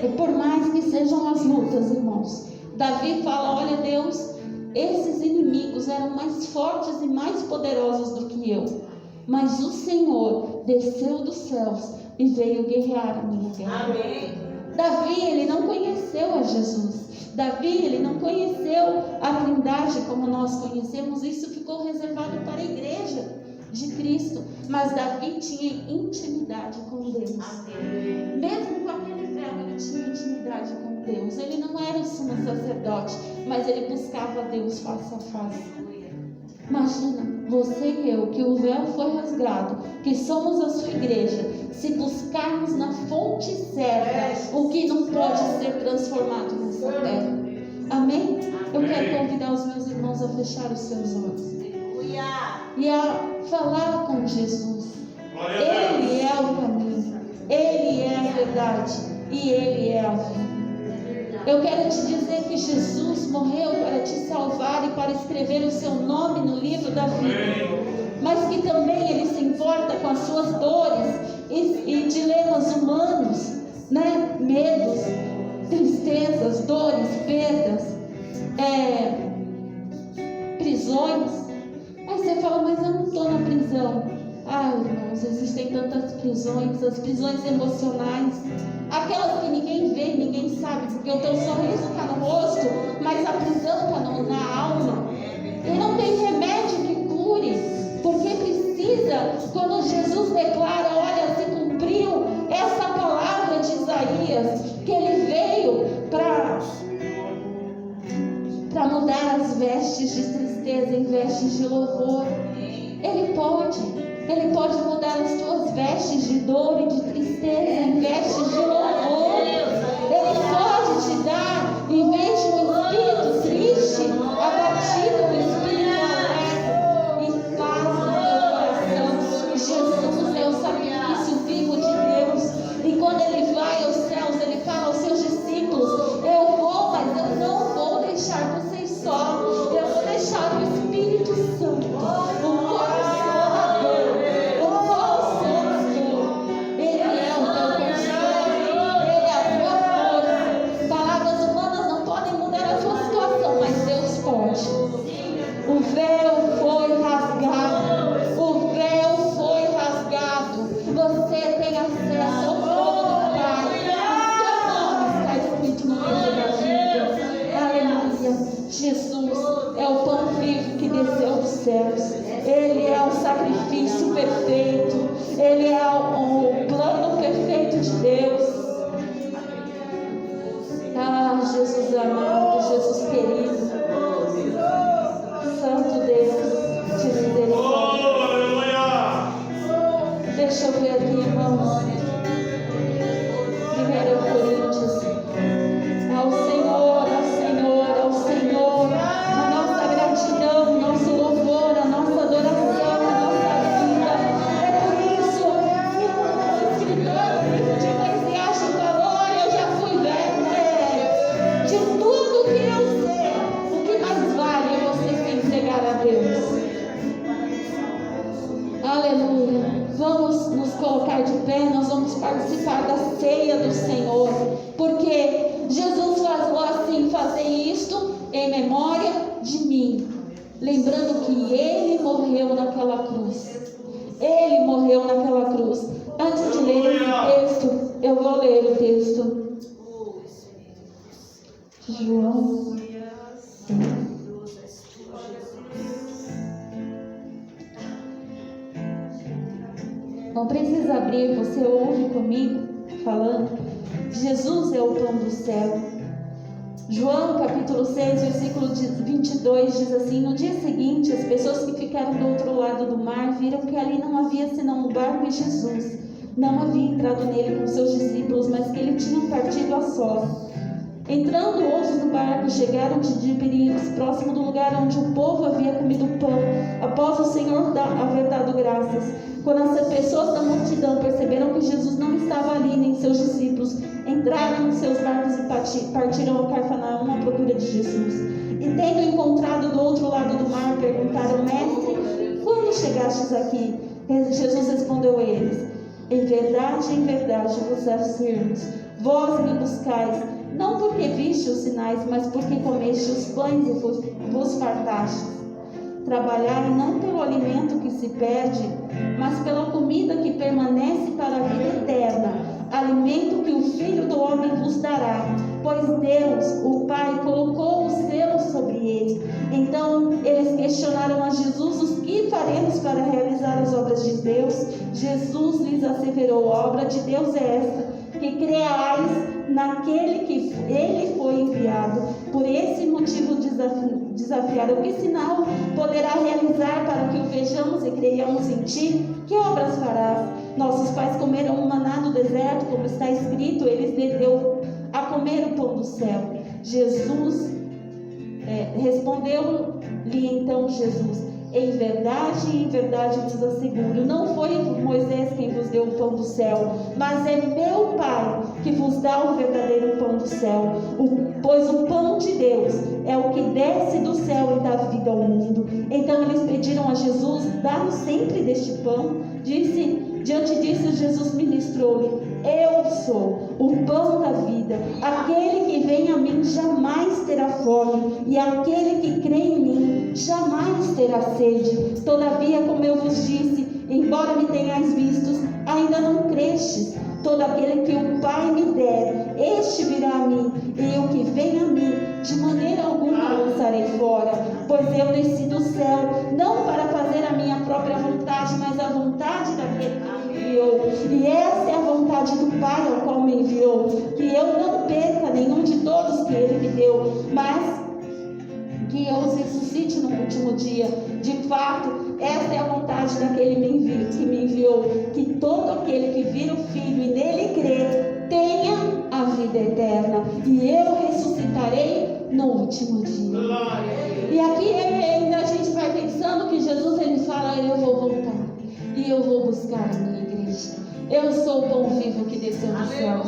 E por mais que sejam as lutas, irmãos, Davi fala: olha, Deus, esses inimigos eram mais fortes e mais poderosos do que eu, mas o Senhor desceu dos céus e veio guerrear a minha guerra. Amém. Davi, ele não conheceu a Jesus. Davi, ele não conheceu a Trindade como nós conhecemos. Isso ficou reservado para a igreja de Cristo. Mas Davi tinha intimidade com Deus. Mesmo com aquele véu, ele tinha intimidade com Deus. Ele não era o sumo sacerdote, mas ele buscava Deus face a face. Imagina, você e eu, que o véu foi rasgado, que somos a sua igreja, se buscarmos na fonte certa o que não pode ser transformado nessa terra. Amém? Eu quero convidar os meus irmãos a fechar os seus olhos e a falar com Jesus. Ele é o caminho, Ele é a verdade e Ele é a vida. Eu quero te dizer que Jesus morreu para te salvar e para escrever o seu nome no livro da vida, mas que também Ele se importa com as suas dores e dilemas humanos, né? Medos, tristezas, dores, perdas, prisões. Aí você fala: mas eu não estou na prisão. Ai, irmãos, existem tantas prisões, as prisões emocionais, aquelas que ninguém vê, ninguém sabe, porque o teu sorriso está no rosto, mas a prisão está na alma. E não tem remédio que cure, porque precisa, quando Jesus declara: olha, se cumpriu essa palavra de Isaías, que ele veio para mudar as vestes de tristeza em vestes de louvor. Ele pode mudar as tuas vestes de dor e de tristeza em vestes de louvor. Ele pode te dar, em vez de um espírito triste, abatido, um espírito alegre e paz no teu coração. Jesus é o sacrifício vivo de Deus. E quando ele vai aos céus, ele fala aos seus discípulos: eu vou, mas eu não vou deixar vocês só. Eu vou deixar o Espírito Santo, o Consolador, o Consolador. Ele é o teu Consolador, Ele é a tua força. Palavras humanas não podem mudar a tua situação, mas Deus pode. O véu foi rasgado, o véu foi rasgado. Você tem acesso ao trono do Pai. O seu nome está escrito no livro da vida. Aleluia. Jesus é o pão vivo que desceu dos céus. Ele é o sacrifício perfeito. Ele é o plano perfeito de Deus. Ah, Jesus amado, Jesus querido, Santo Deus de misericórdia. Deixa eu ver aqui, irmãos. 1 Coríntios. Ao Senhor, a nossa gratidão, nosso louvor, a nossa adoração, a nossa vida. É por isso que o escritor do livro de Eclesiastes falou: olha, eu já fui velho. De tudo que eu sei, o que mais vale é você se entregar a Deus. Aleluia. Vamos nos colocar de pé, nós vamos participar da ceia do Senhor, porque Jesus falou assim: fazer isto em memória de mim, lembrando que Ele morreu naquela cruz. Ele morreu naquela cruz. Antes de ler esse texto, eu vou ler o texto. João 6. Não precisa abrir, você ouve comigo falando. Jesus é o pão do céu. João capítulo 6, versículo 22 diz assim: no dia seguinte, as pessoas que ficaram do outro lado do mar viram que ali não havia senão um barco e Jesus. não havia entrado nele com seus discípulos, mas que ele tinha partido a sós. Entrando outros no barco, chegaram de Tiberíades, próximo do lugar onde o povo havia comido pão, após o Senhor haver dado graças. Quando as pessoas da multidão perceberam que Jesus não estava ali, nem seus discípulos, entraram em seus barcos e partiram a Cafarnaum à procura de Jesus. E tendo encontrado do outro lado do mar, perguntaram: Mestre, quando chegastes aqui? Jesus respondeu a eles: em verdade vos afirmo, vós me buscais, não porque viste os sinais, mas porque comeste os pães e vos fartastes. Trabalhai não pelo alimento que se perde, mas pela comida que permanece para a vida eterna, alimento que o Filho do Homem vos dará, pois Deus, o Pai, colocou o selo sobre ele. Então eles questionaram a Jesus: o que faremos para realizar as obras de Deus? Jesus lhes asseverou: a obra de Deus é esta, que creais naquele que ele foi enviado. Por esse motivo desafiaram: que sinal poderá realizar para que o vejamos e creiamos em ti? Que obras farás? Nossos pais comeram um maná no deserto, como está escrito: eles lhe deu a comer o pão do céu. Respondeu-lhe então Jesus: em verdade vos asseguro, não foi Moisés quem vos deu o pão do céu, mas é meu Pai que vos dá o verdadeiro pão do céu. Pois o pão de Deus é o que desce do céu e dá vida ao mundo. Então eles pediram a Jesus: dá-nos sempre deste pão. Diante disso, Jesus ministrou-lhe: eu sou o pão da vida. Aquele que vem a mim jamais terá fome, e aquele que crê em mim jamais terá sede. Todavia, como eu vos disse, embora me tenhais vistos, ainda não crestes. Todo aquele que o Pai me der, este virá a mim, e o que vem a mim, de maneira alguma lançarei fora. Pois eu desci do céu, não para fazer a minha própria vontade, mas a vontade daquele que me enviou. E essa é a vontade do Pai ao qual me enviou, que eu não perca nenhum de todos que ele me deu, mas que eu os ressuscite no último dia. De fato, essa é a vontade daquele que me enviou, que todo aquele que vira o Filho e nele crê, tenha a vida eterna, e eu ressuscitarei no último dia. E aqui ainda a gente vai pensando que Jesus ele fala: eu vou voltar e eu vou buscar a minha igreja. Eu sou o pão vivo que desceu dos céus.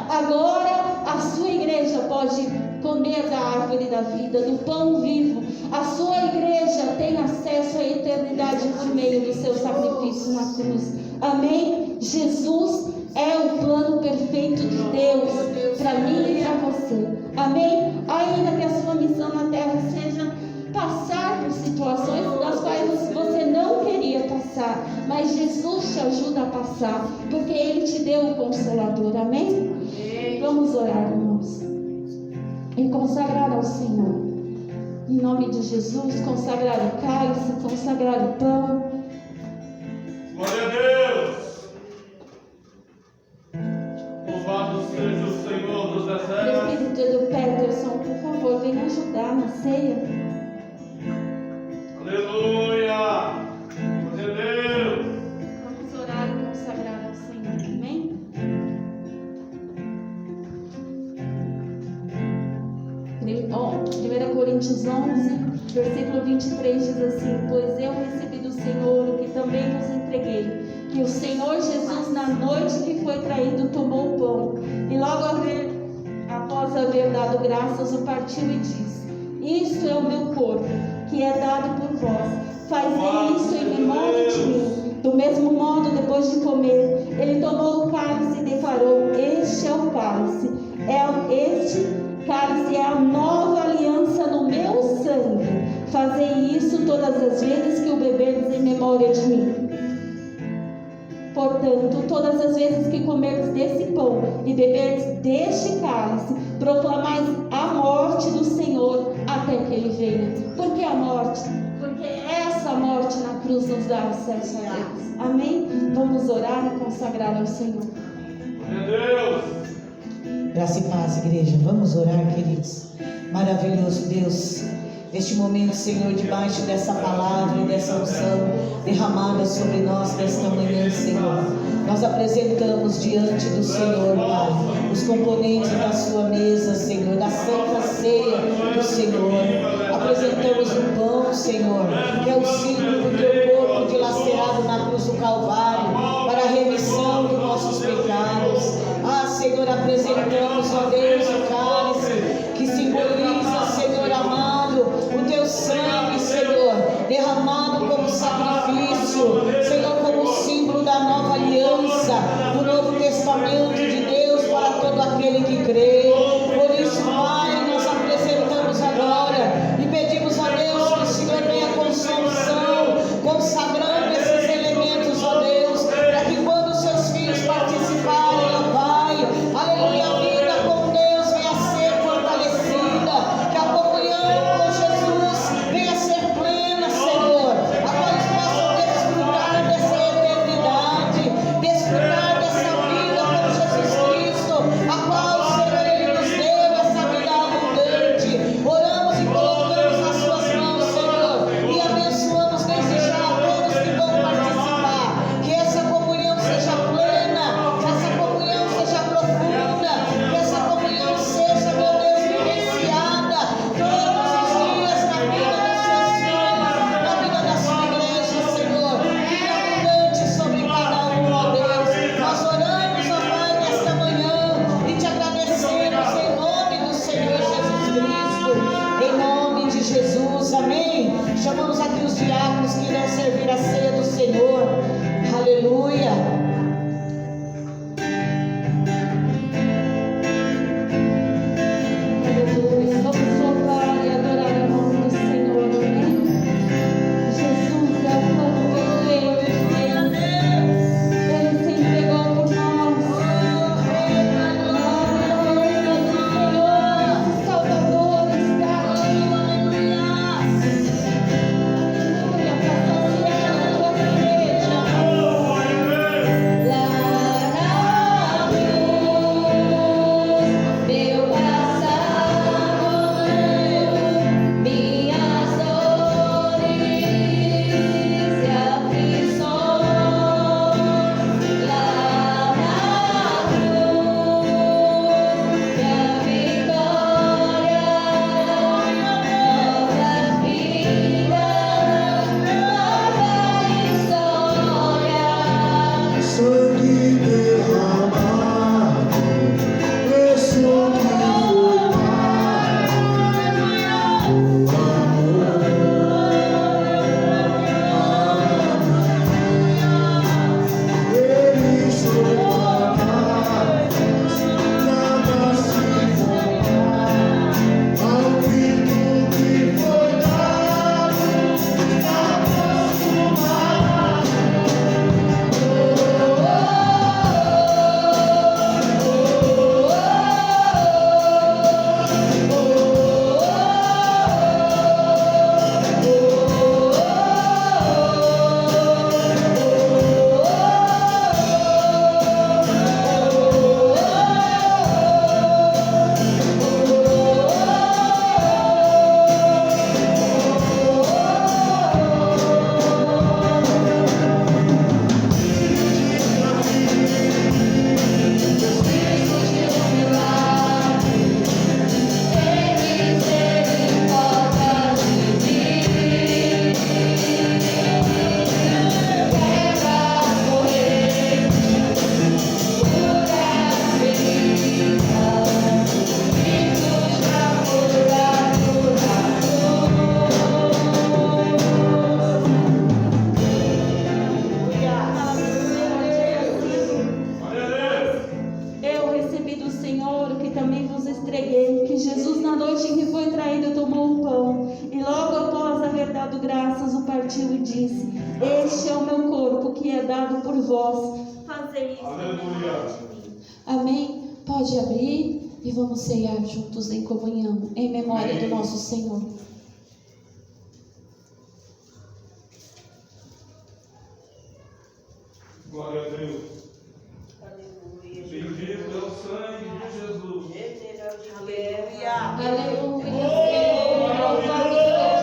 Agora a sua igreja pode comer da árvore da vida, do pão vivo. A sua igreja tem acesso à eternidade por meio do seu sacrifício na cruz. Amém? Jesus é o plano perfeito de Deus para mim e para você. Amém? Ainda que a sua missão na terra seja passar por situações das quais você não queria passar, mas Jesus te ajuda a passar, porque Ele te deu o Consolador. Amém? Vamos orar, irmãos, e consagrar ao Senhor. Em nome de Jesus, consagrar o cálice, consagrar o pão. Glória a Deus! Louvado seja o Senhor dos exércitos. Espírito do Peterson, por favor, venha ajudar na ceia. Aleluia! Glória a Deus! Vamos orar e consagrar ao Senhor. Amém? 1 Coríntios 11, versículo 23 diz assim: pois eu recebi do Senhor o que também vos entreguei, que o Senhor Jesus, na noite que foi traído, tomou o pão, e logo após haver dado graças, o partiu e disse: isto é o meu corpo, que é dado por vós, fazei isso em memória de mim. Do mesmo modo, depois de comer, ele tomou o cálice e declarou: este é o cálice, este cálice é a nova aliança no meu sangue. Fazei isso todas as vezes que o beberdes em memória de mim. Portanto, todas as vezes que comerdes desse pão e beberdes deste cálice, proclamais a morte do Senhor até que Ele venha. Por que a morte? Porque essa morte na cruz nos dá acesso a Deus. Amém? Vamos orar e consagrar ao Senhor. Glória a Deus! Graça e paz, igreja. Vamos orar, queridos. Maravilhoso Deus. neste momento, Senhor, debaixo dessa palavra e dessa unção derramada sobre nós nesta manhã, Senhor. Nós apresentamos diante do Senhor, Pai, os componentes da sua mesa, Senhor, da santa ceia do Senhor. Apresentamos o pão, Senhor, que é o símbolo do teu corpo dilacerado na cruz do Calvário, para a remissão dos nossos pecados. Ah, Senhor, apresentamos, ó Deus, o cálice, que simboliza, Senhor amado, o teu sangue, Senhor, derramado como sacrifício, Senhor, como símbolo da nova aliança, do Novo Testamento de Deus para todo aquele que crê. Por isso, Pai, nós apresentamos agora e pedimos a Deus que o Senhor venha com unção, consagrando esses elementos, ó Deus, para que quando os seus filhos participarem, ó Pai, aleluia, a vida com Deus venha a ser fortalecida, que a comunhão com Jesus venha a ser plena, Senhor, a qual eles possam desfrutar dessa eternidade, desfrutar dessa vida com Jesus Cristo, a qual, Senhor, Ele nos deu essa vida abundante. Oramos e colocamos nas suas mãos, Senhor, e abençoamos desde já a todos que vão participar, que essa comunhão seja plena, que essa comunhão seja profunda, que essa comunhão seja, meu Deus, vivenciada todos os dias na vida dos seus filhos, na vida da sua igreja, Senhor, e abundante sobre cada um, ó Deus. Nós oramos, ó Pai, nesta manhã e te agradecemos em nome do Senhor Jesus Cristo, em nome de Jesus, amém. Chamamos aqui os diáconos que irão servir a ceia do Senhor, aleluia. Aleluia. Vamos louvar e adorar o nome do Senhor, amém? Jesus é o plano perfeito de Deus. Ele se entregou por nós. Nosso Salvador está aqui. Aleluia. Para saciar a tua sede, lá na cruz, meu passado, minhas dores e aflições, lá na cruz, minha vitória, nova vida, nova história. Sangue derramado, preço que foi pago, ele sobrou, nada se compara ao que foi dado, nada consumado. Eu recebi do Senhor o que também vos entreguei, que Jesus na noite em que foi traído tomou o pão, e logo após haver dado graças o partiu e disse: Este é o meu corpo que é dado por vós, fazei isso. Aleluia. Amém? Pode abrir e vamos ceiar juntos em comunhão, em memória do nosso Senhor. Glória a Deus. Bendito é o sangue de Jesus. Aleluia. Aleluia. Senhor, louvado seja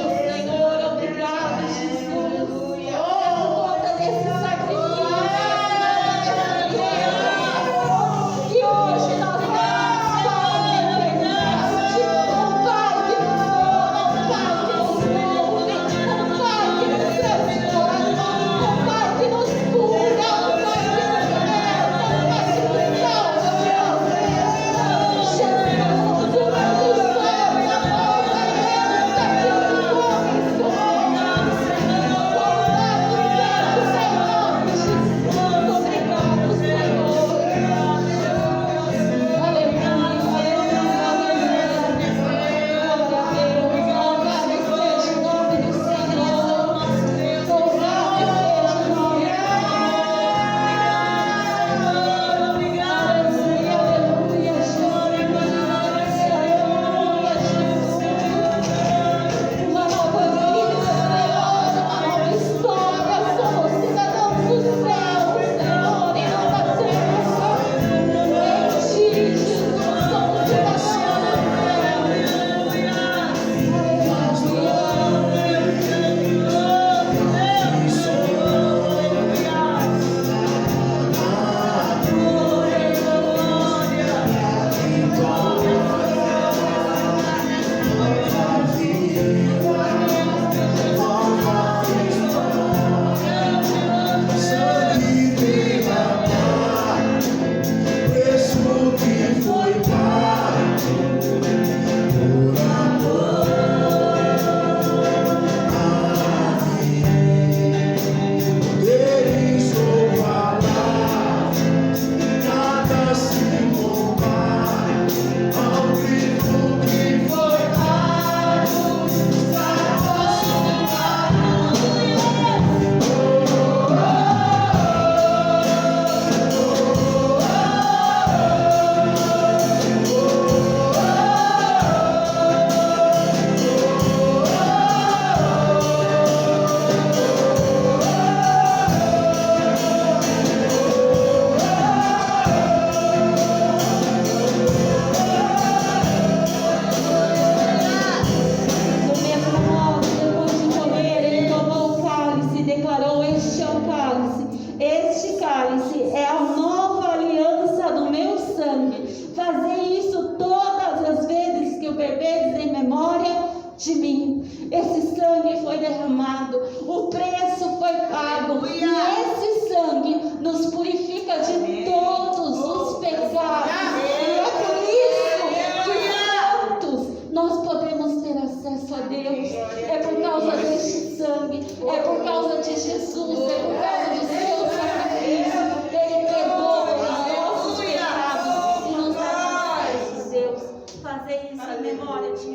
sangue foi derramado, o preço foi pago, e esse sangue nos purifica de todos os pecados. E é por isso que santos nós podemos ter acesso a Deus. É por causa deste sangue, é por causa de Jesus, é por causa do seu sacrifício. Ele perdoa os nossos pecados e nos dá acesso a Deus. Fazer isso em memória de mim.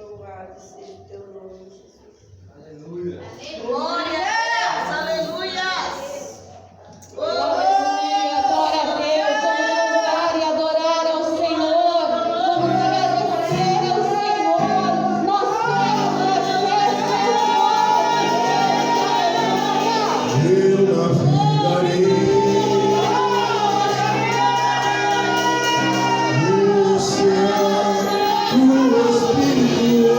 Louvado seja o teu nome, Jesus. Aleluia. Glória a Deus, aleluia. Aleluia, adora a Deus, vamos louvar e adorar ao Senhor, vamos agradecer ao Senhor, nós temos acesso ao Eu navegarei no oceano do Espírito.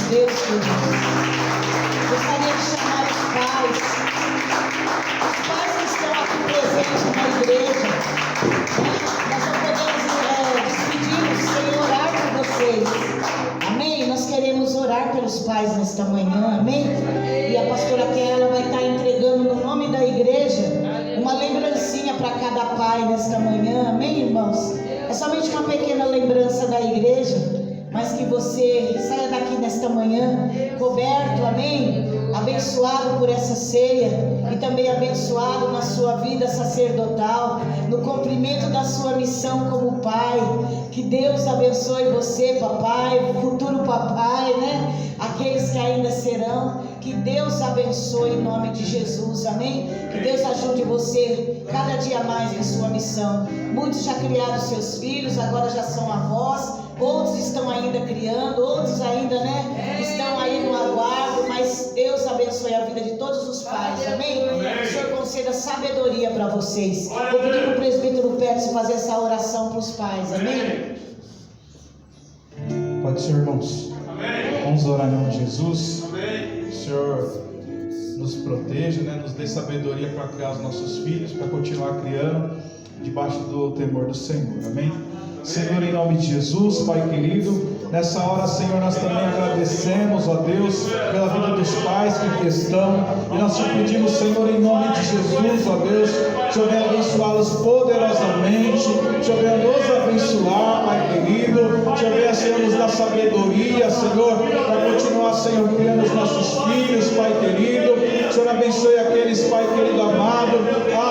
Deus, queridos. Gostaria de chamar os pais que estão aqui presentes na igreja. Nós não podemos despedir-nos sem orar por vocês. Amém? Nós queremos orar pelos pais nesta manhã, amém? E a pastora Keila vai estar entregando no nome da igreja uma lembrancinha para cada pai nesta manhã, amém, irmãos? É somente uma pequena lembrança da igreja, mas que você saia daqui nesta manhã coberto, amém? Abençoado por essa ceia e também abençoado na sua vida sacerdotal, no cumprimento da sua missão como pai. Que Deus abençoe você, papai, futuro papai, né? Aqueles que ainda serão, que Deus abençoe em nome de Jesus, amém? Que Deus ajude você cada dia mais em sua missão. Muitos já criaram seus filhos, agora já são avós, outros estão ainda criando, outros ainda, né, estão aí no aguardo, mas Deus abençoe a vida de todos os pais, amém? O Senhor conceda sabedoria para vocês. Vou pedir para o presbítero Pérez fazer essa oração para os pais, amém? Pode ser, irmãos. Amém. Vamos orar em nome de Jesus. Amém. O Senhor nos proteja, né? Nos dê sabedoria para criar os nossos filhos, para continuar criando debaixo do temor do Senhor. Amém? Senhor, em nome de Jesus, Pai querido, nessa hora, Senhor, nós também agradecemos, ó Deus, pela vida dos pais que aqui estão, e nós te pedimos, Senhor, em nome de Jesus, ó Deus, que o Senhor venha abençoá-los poderosamente, que o Senhor venha nos abençoar, Pai querido, que o Senhor venha, Senhor, nos dar sabedoria, Senhor, para continuar, Senhor, criando os nossos filhos, Pai querido. Que o Senhor abençoe aqueles, Pai querido amado,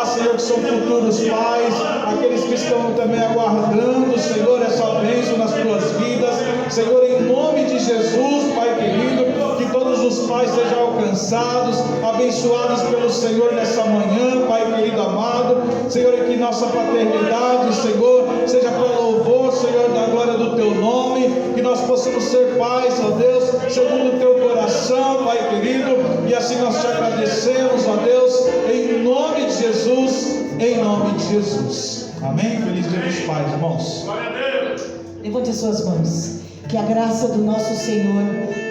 Senhor, que são futuros pais, aqueles que estão também aguardando, Senhor, essa bênção nas tuas vidas, Senhor, em nome de Jesus, Pai querido, que todos os pais sejam alcançados, abençoados pelo Senhor nessa manhã, Pai querido amado, Senhor, e que nossa paternidade, Senhor, seja para louvor, Senhor, da glória do Teu nome, que nós possamos ser pais, ó Deus, segundo o Teu coração, Pai querido, e assim nós te agradecemos, ó Deus, em nome de Jesus, em nome de Jesus. Amém? Feliz dia dos pais, irmãos. Glória a Deus. Levante as suas mãos. Que a graça do nosso Senhor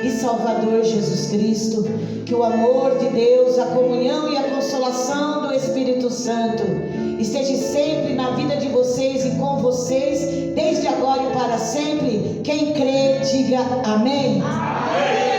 e Salvador Jesus Cristo, que o amor de Deus, a comunhão e a consolação do Espírito Santo esteja sempre na vida de vocês e com vocês, desde agora e para sempre. Quem crê, diga amém. Amém.